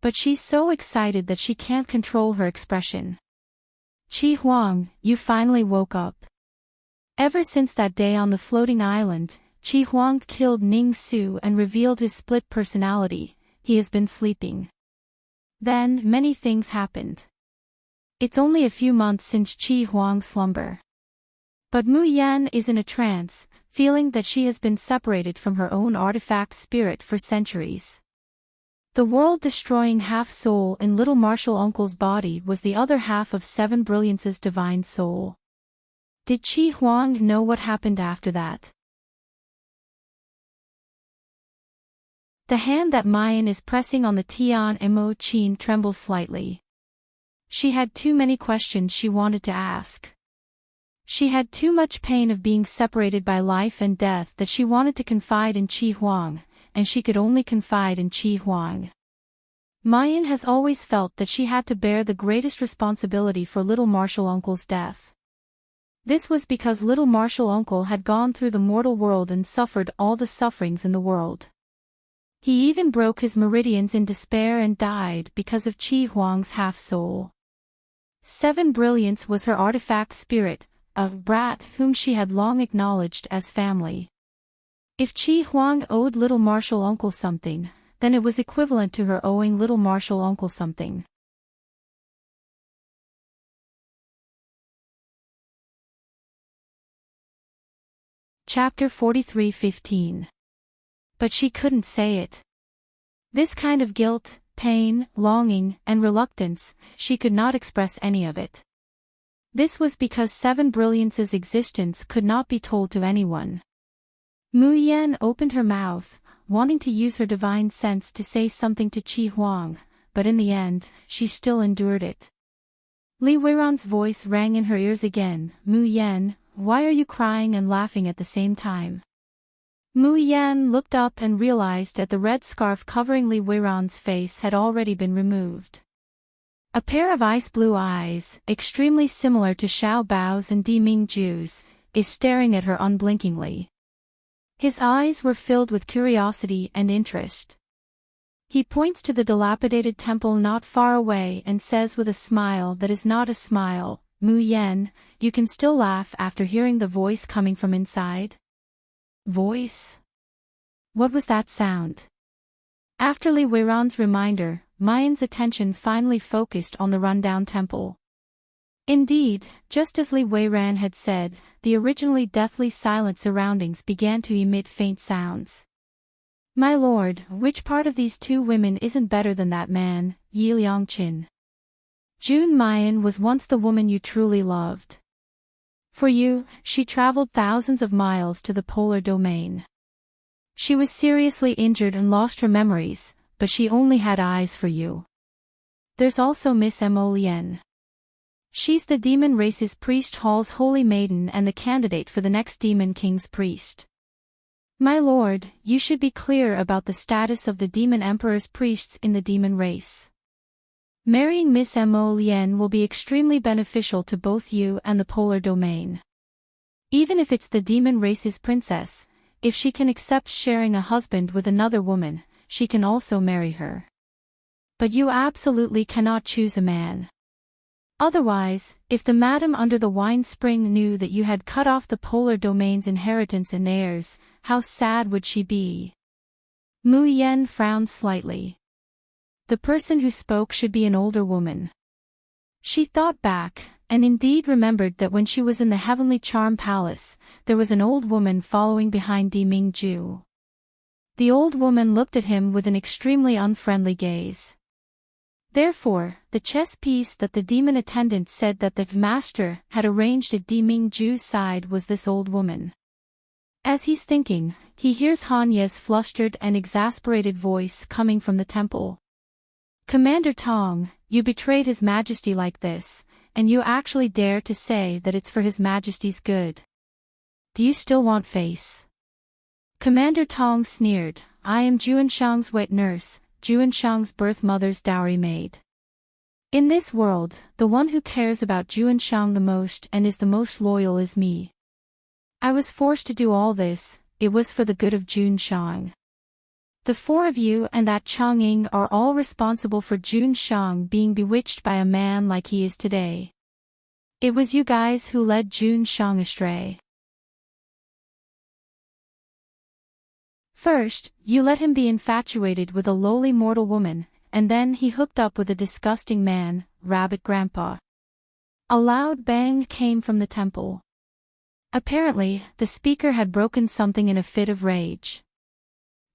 But she's so excited that she can't control her expression. Qi Huang, you finally woke up. Ever since that day on the floating island, Qi Huang killed Ning Su and revealed his split personality, he has been sleeping. Then, many things happened. It's only a few months since Qi Huang's slumber. But Mu Yan is in a trance, feeling that she has been separated from her own artifact spirit for centuries. The world-destroying half-soul in little Martial Uncle's body was the other half of Seven Brilliance's divine soul. Did Qi Huang know what happened after that? The hand that Mayan is pressing on the Tian Mo Chin trembles slightly. She had too many questions she wanted to ask. She had too much pain of being separated by life and death that she wanted to confide in Qi Huang, and she could only confide in Qi Huang. Mayan has always felt that she had to bear the greatest responsibility for little Martial Uncle's death. This was because little Martial Uncle had gone through the mortal world and suffered all the sufferings in the world. He even broke his meridians in despair and died because of Qi Huang's half-soul. Seven Brilliance was her artifact spirit, a brat whom she had long acknowledged as family. If Qi Huang owed little Martial Uncle something, then it was equivalent to her owing little Martial Uncle something. Chapter 43:15. But she couldn't say it. This kind of guilt, pain, longing, and reluctance, she could not express any of it. This was because Seven Brilliance's existence could not be told to anyone. Mu Yan opened her mouth, wanting to use her divine sense to say something to Qi Huang, but in the end, she still endured it. Li Weiran's voice rang in her ears again, Mu Yan, why are you crying and laughing at the same time? Mu Yan looked up and realized that the red scarf covering Li Weiran's face had already been removed. A pair of ice-blue eyes, extremely similar to Xiao Bao's and Di Mingju's, is staring at her unblinkingly. His eyes were filled with curiosity and interest. He points to the dilapidated temple not far away and says with a smile that is not a smile, Mu Yan, you can still laugh after hearing the voice coming from inside? Voice? What was that sound? After Li Weiran's reminder, Mayan's attention finally focused on the rundown temple. Indeed, just as Li Weiran had said, the originally deathly silent surroundings began to emit faint sounds. My lord, which part of these two women isn't better than that man, Yi Liangqin? Jun Mayan was once the woman you truly loved. For you, she traveled thousands of miles to the polar domain. She was seriously injured and lost her memories, but she only had eyes for you. There's also Miss Mo Lien. She's the demon race's priest hall's holy maiden and the candidate for the next demon king's priest. My lord, you should be clear about the status of the demon emperor's priests in the demon race. Marrying Miss Mo Lien will be extremely beneficial to both you and the polar domain. Even if it's the demon race's princess, if she can accept sharing a husband with another woman, she can also marry her. But you absolutely cannot choose a man. Otherwise, if the madam under the wine spring knew that you had cut off the polar domain's inheritance and heirs, how sad would she be? Mu Yen frowned slightly. The person who spoke should be an older woman. She thought back, and indeed remembered that when she was in the Heavenly Charm Palace, there was an old woman following behind Di Mingju. The old woman looked at him with an extremely unfriendly gaze. Therefore, the chess piece that the demon attendant said that the master had arranged at Di Mingju's side was this old woman. As he's thinking, he hears Han Ye's flustered and exasperated voice coming from the temple. Commander Tong, you betrayed His Majesty like this, and you actually dare to say that it's for His Majesty's good. Do you still want face? Commander Tong sneered, I am Juanshang's wet nurse, Juanshang's birth mother's dowry maid. In this world, the one who cares about Juanshang the most and is the most loyal is me. I was forced to do all this, it was for the good of Juanshang. The four of you and that Chang'ing are all responsible for Juanshang being bewitched by a man like he is today. It was you guys who led Juanshang astray. First, you let him be infatuated with a lowly mortal woman, and then he hooked up with a disgusting man, Rabbit Grandpa. A loud bang came from the temple. Apparently, the speaker had broken something in a fit of rage.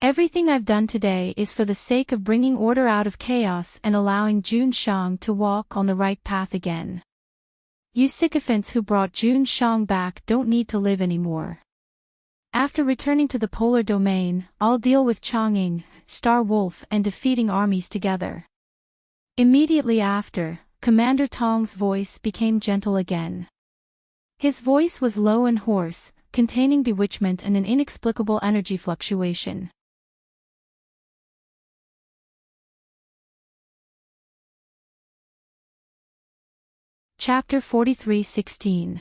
Everything I've done today is for the sake of bringing order out of chaos and allowing Juanshang to walk on the right path again. You sycophants who brought Juanshang back don't need to live anymore. After returning to the polar domain, I'll deal with Chang'ing, Star Wolf and defeating armies together. Immediately after, Commander Tong's voice became gentle again. His voice was low and hoarse, containing bewitchment and an inexplicable energy fluctuation. Chapter 43:16.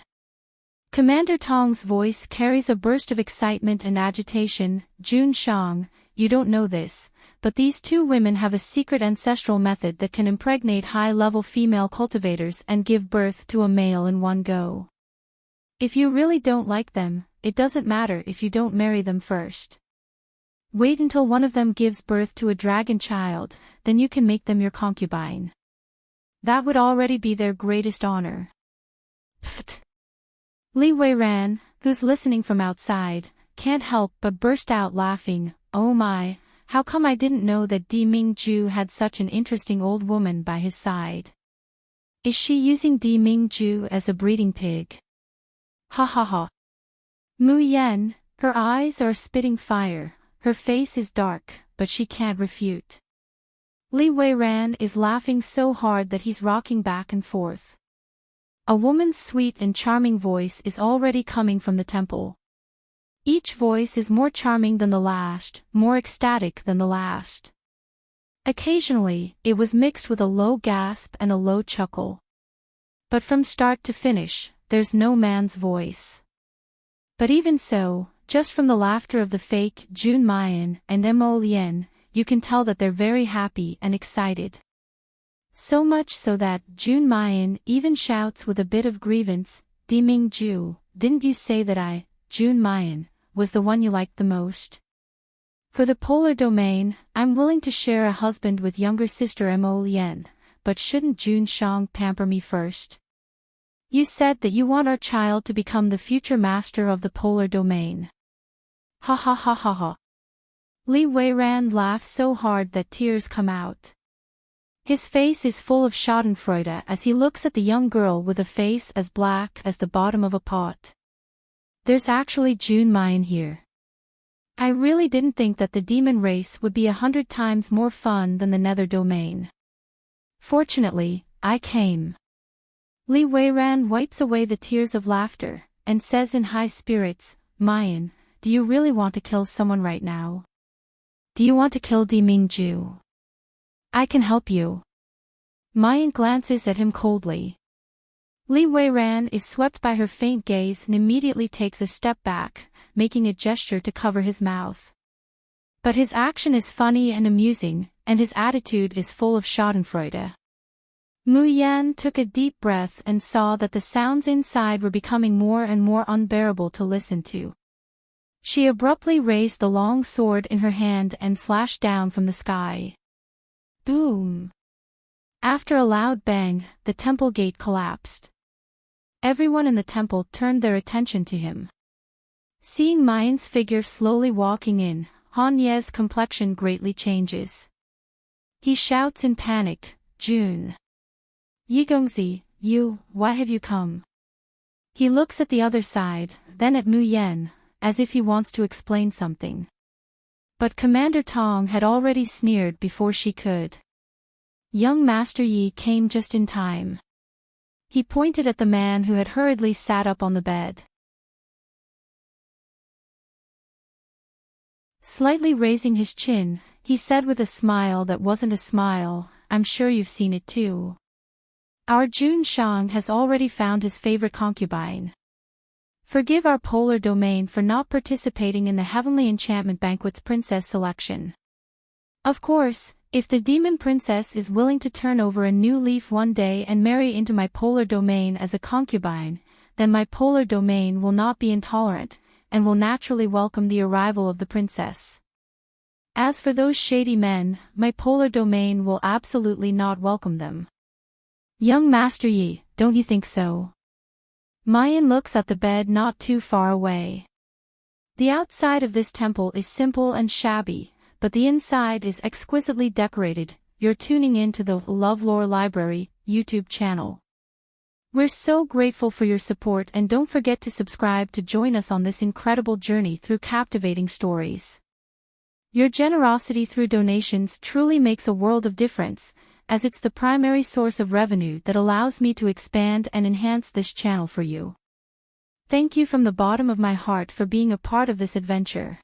Commander Tong's voice carries a burst of excitement and agitation. Juanshang, you don't know this, but these two women have a secret ancestral method that can impregnate high-level female cultivators and give birth to a male in one go. If you really don't like them, it doesn't matter if you don't marry them first. Wait until one of them gives birth to a dragon child, then you can make them your concubine. That would already be their greatest honor. Pfft. Li Weiran, who's listening from outside, can't help but burst out laughing. Oh my, how come I didn't know that Di Mingju had such an interesting old woman by his side? Is she using Di Mingju as a breeding pig? Ha ha ha. Mu Yen, her eyes are spitting fire, her face is dark, but she can't refute. Li Weiran is laughing so hard that he's rocking back and forth. A woman's sweet and charming voice is already coming from the temple. Each voice is more charming than the last, more ecstatic than the last. Occasionally, it was mixed with a low gasp and a low chuckle. But from start to finish, there's no man's voice. But even so, just from the laughter of the fake Jun Mayan and Mo Lien, you can tell that they're very happy and excited. So much so that Jun Mayan even shouts with a bit of grievance, Di Mingju, didn't you say that I, Jun Mayan, was the one you liked the most? For the polar domain, I'm willing to share a husband with younger sister Mo Lien, but shouldn't Juanshang pamper me first? You said that you want our child to become the future master of the polar domain. Ha ha ha ha ha. Li Weiran laughs so hard that tears come out. His face is full of schadenfreude as he looks at the young girl with a face as black as the bottom of a pot. There's actually Jun Mayan here. I really didn't think that the demon race would be 100 times more fun than the nether domain. Fortunately, I came. Li Weiran wipes away the tears of laughter, and says in high spirits, Mayan, do you really want to kill someone right now? Do you want to kill Di Mingju? I can help you. Mayan glances at him coldly. Li Weiran is swept by her faint gaze and immediately takes a step back, making a gesture to cover his mouth. But his action is funny and amusing, and his attitude is full of schadenfreude. Mu Yan took a deep breath and saw that the sounds inside were becoming more and more unbearable to listen to. She abruptly raised the long sword in her hand and slashed down from the sky. Boom! After a loud bang, the temple gate collapsed. Everyone in the temple turned their attention to him. Seeing Mayan's figure slowly walking in, Han Ye's complexion greatly changes. He shouts in panic, "June! Yigongzi, why have you come?" He looks at the other side, then at Mu Yan, as if he wants to explain something. But Commander Tong had already sneered before she could. Young Master Yi came just in time. He pointed at the man who had hurriedly sat up on the bed. Slightly raising his chin, he said with a smile that wasn't a smile, "I'm sure you've seen it too. Our Jun Shang has already found his favorite concubine. Forgive our polar domain for not participating in the Heavenly Enchantment Banquet's princess selection. Of course, if the demon princess is willing to turn over a new leaf one day and marry into my polar domain as a concubine, then my polar domain will not be intolerant, and will naturally welcome the arrival of the princess. As for those shady men, my polar domain will absolutely not welcome them." "Young Master Yi, don't you think so?" Mayan looks at the bed not too far away. The outside of this temple is simple and shabby, but the inside is exquisitely decorated. You're tuning in to the LoveLore Library YouTube channel. We're so grateful for your support, and don't forget to subscribe to join us on this incredible journey through captivating stories. Your generosity through donations truly makes a world of difference, as it's the primary source of revenue that allows me to expand and enhance this channel for you. Thank you from the bottom of my heart for being a part of this adventure.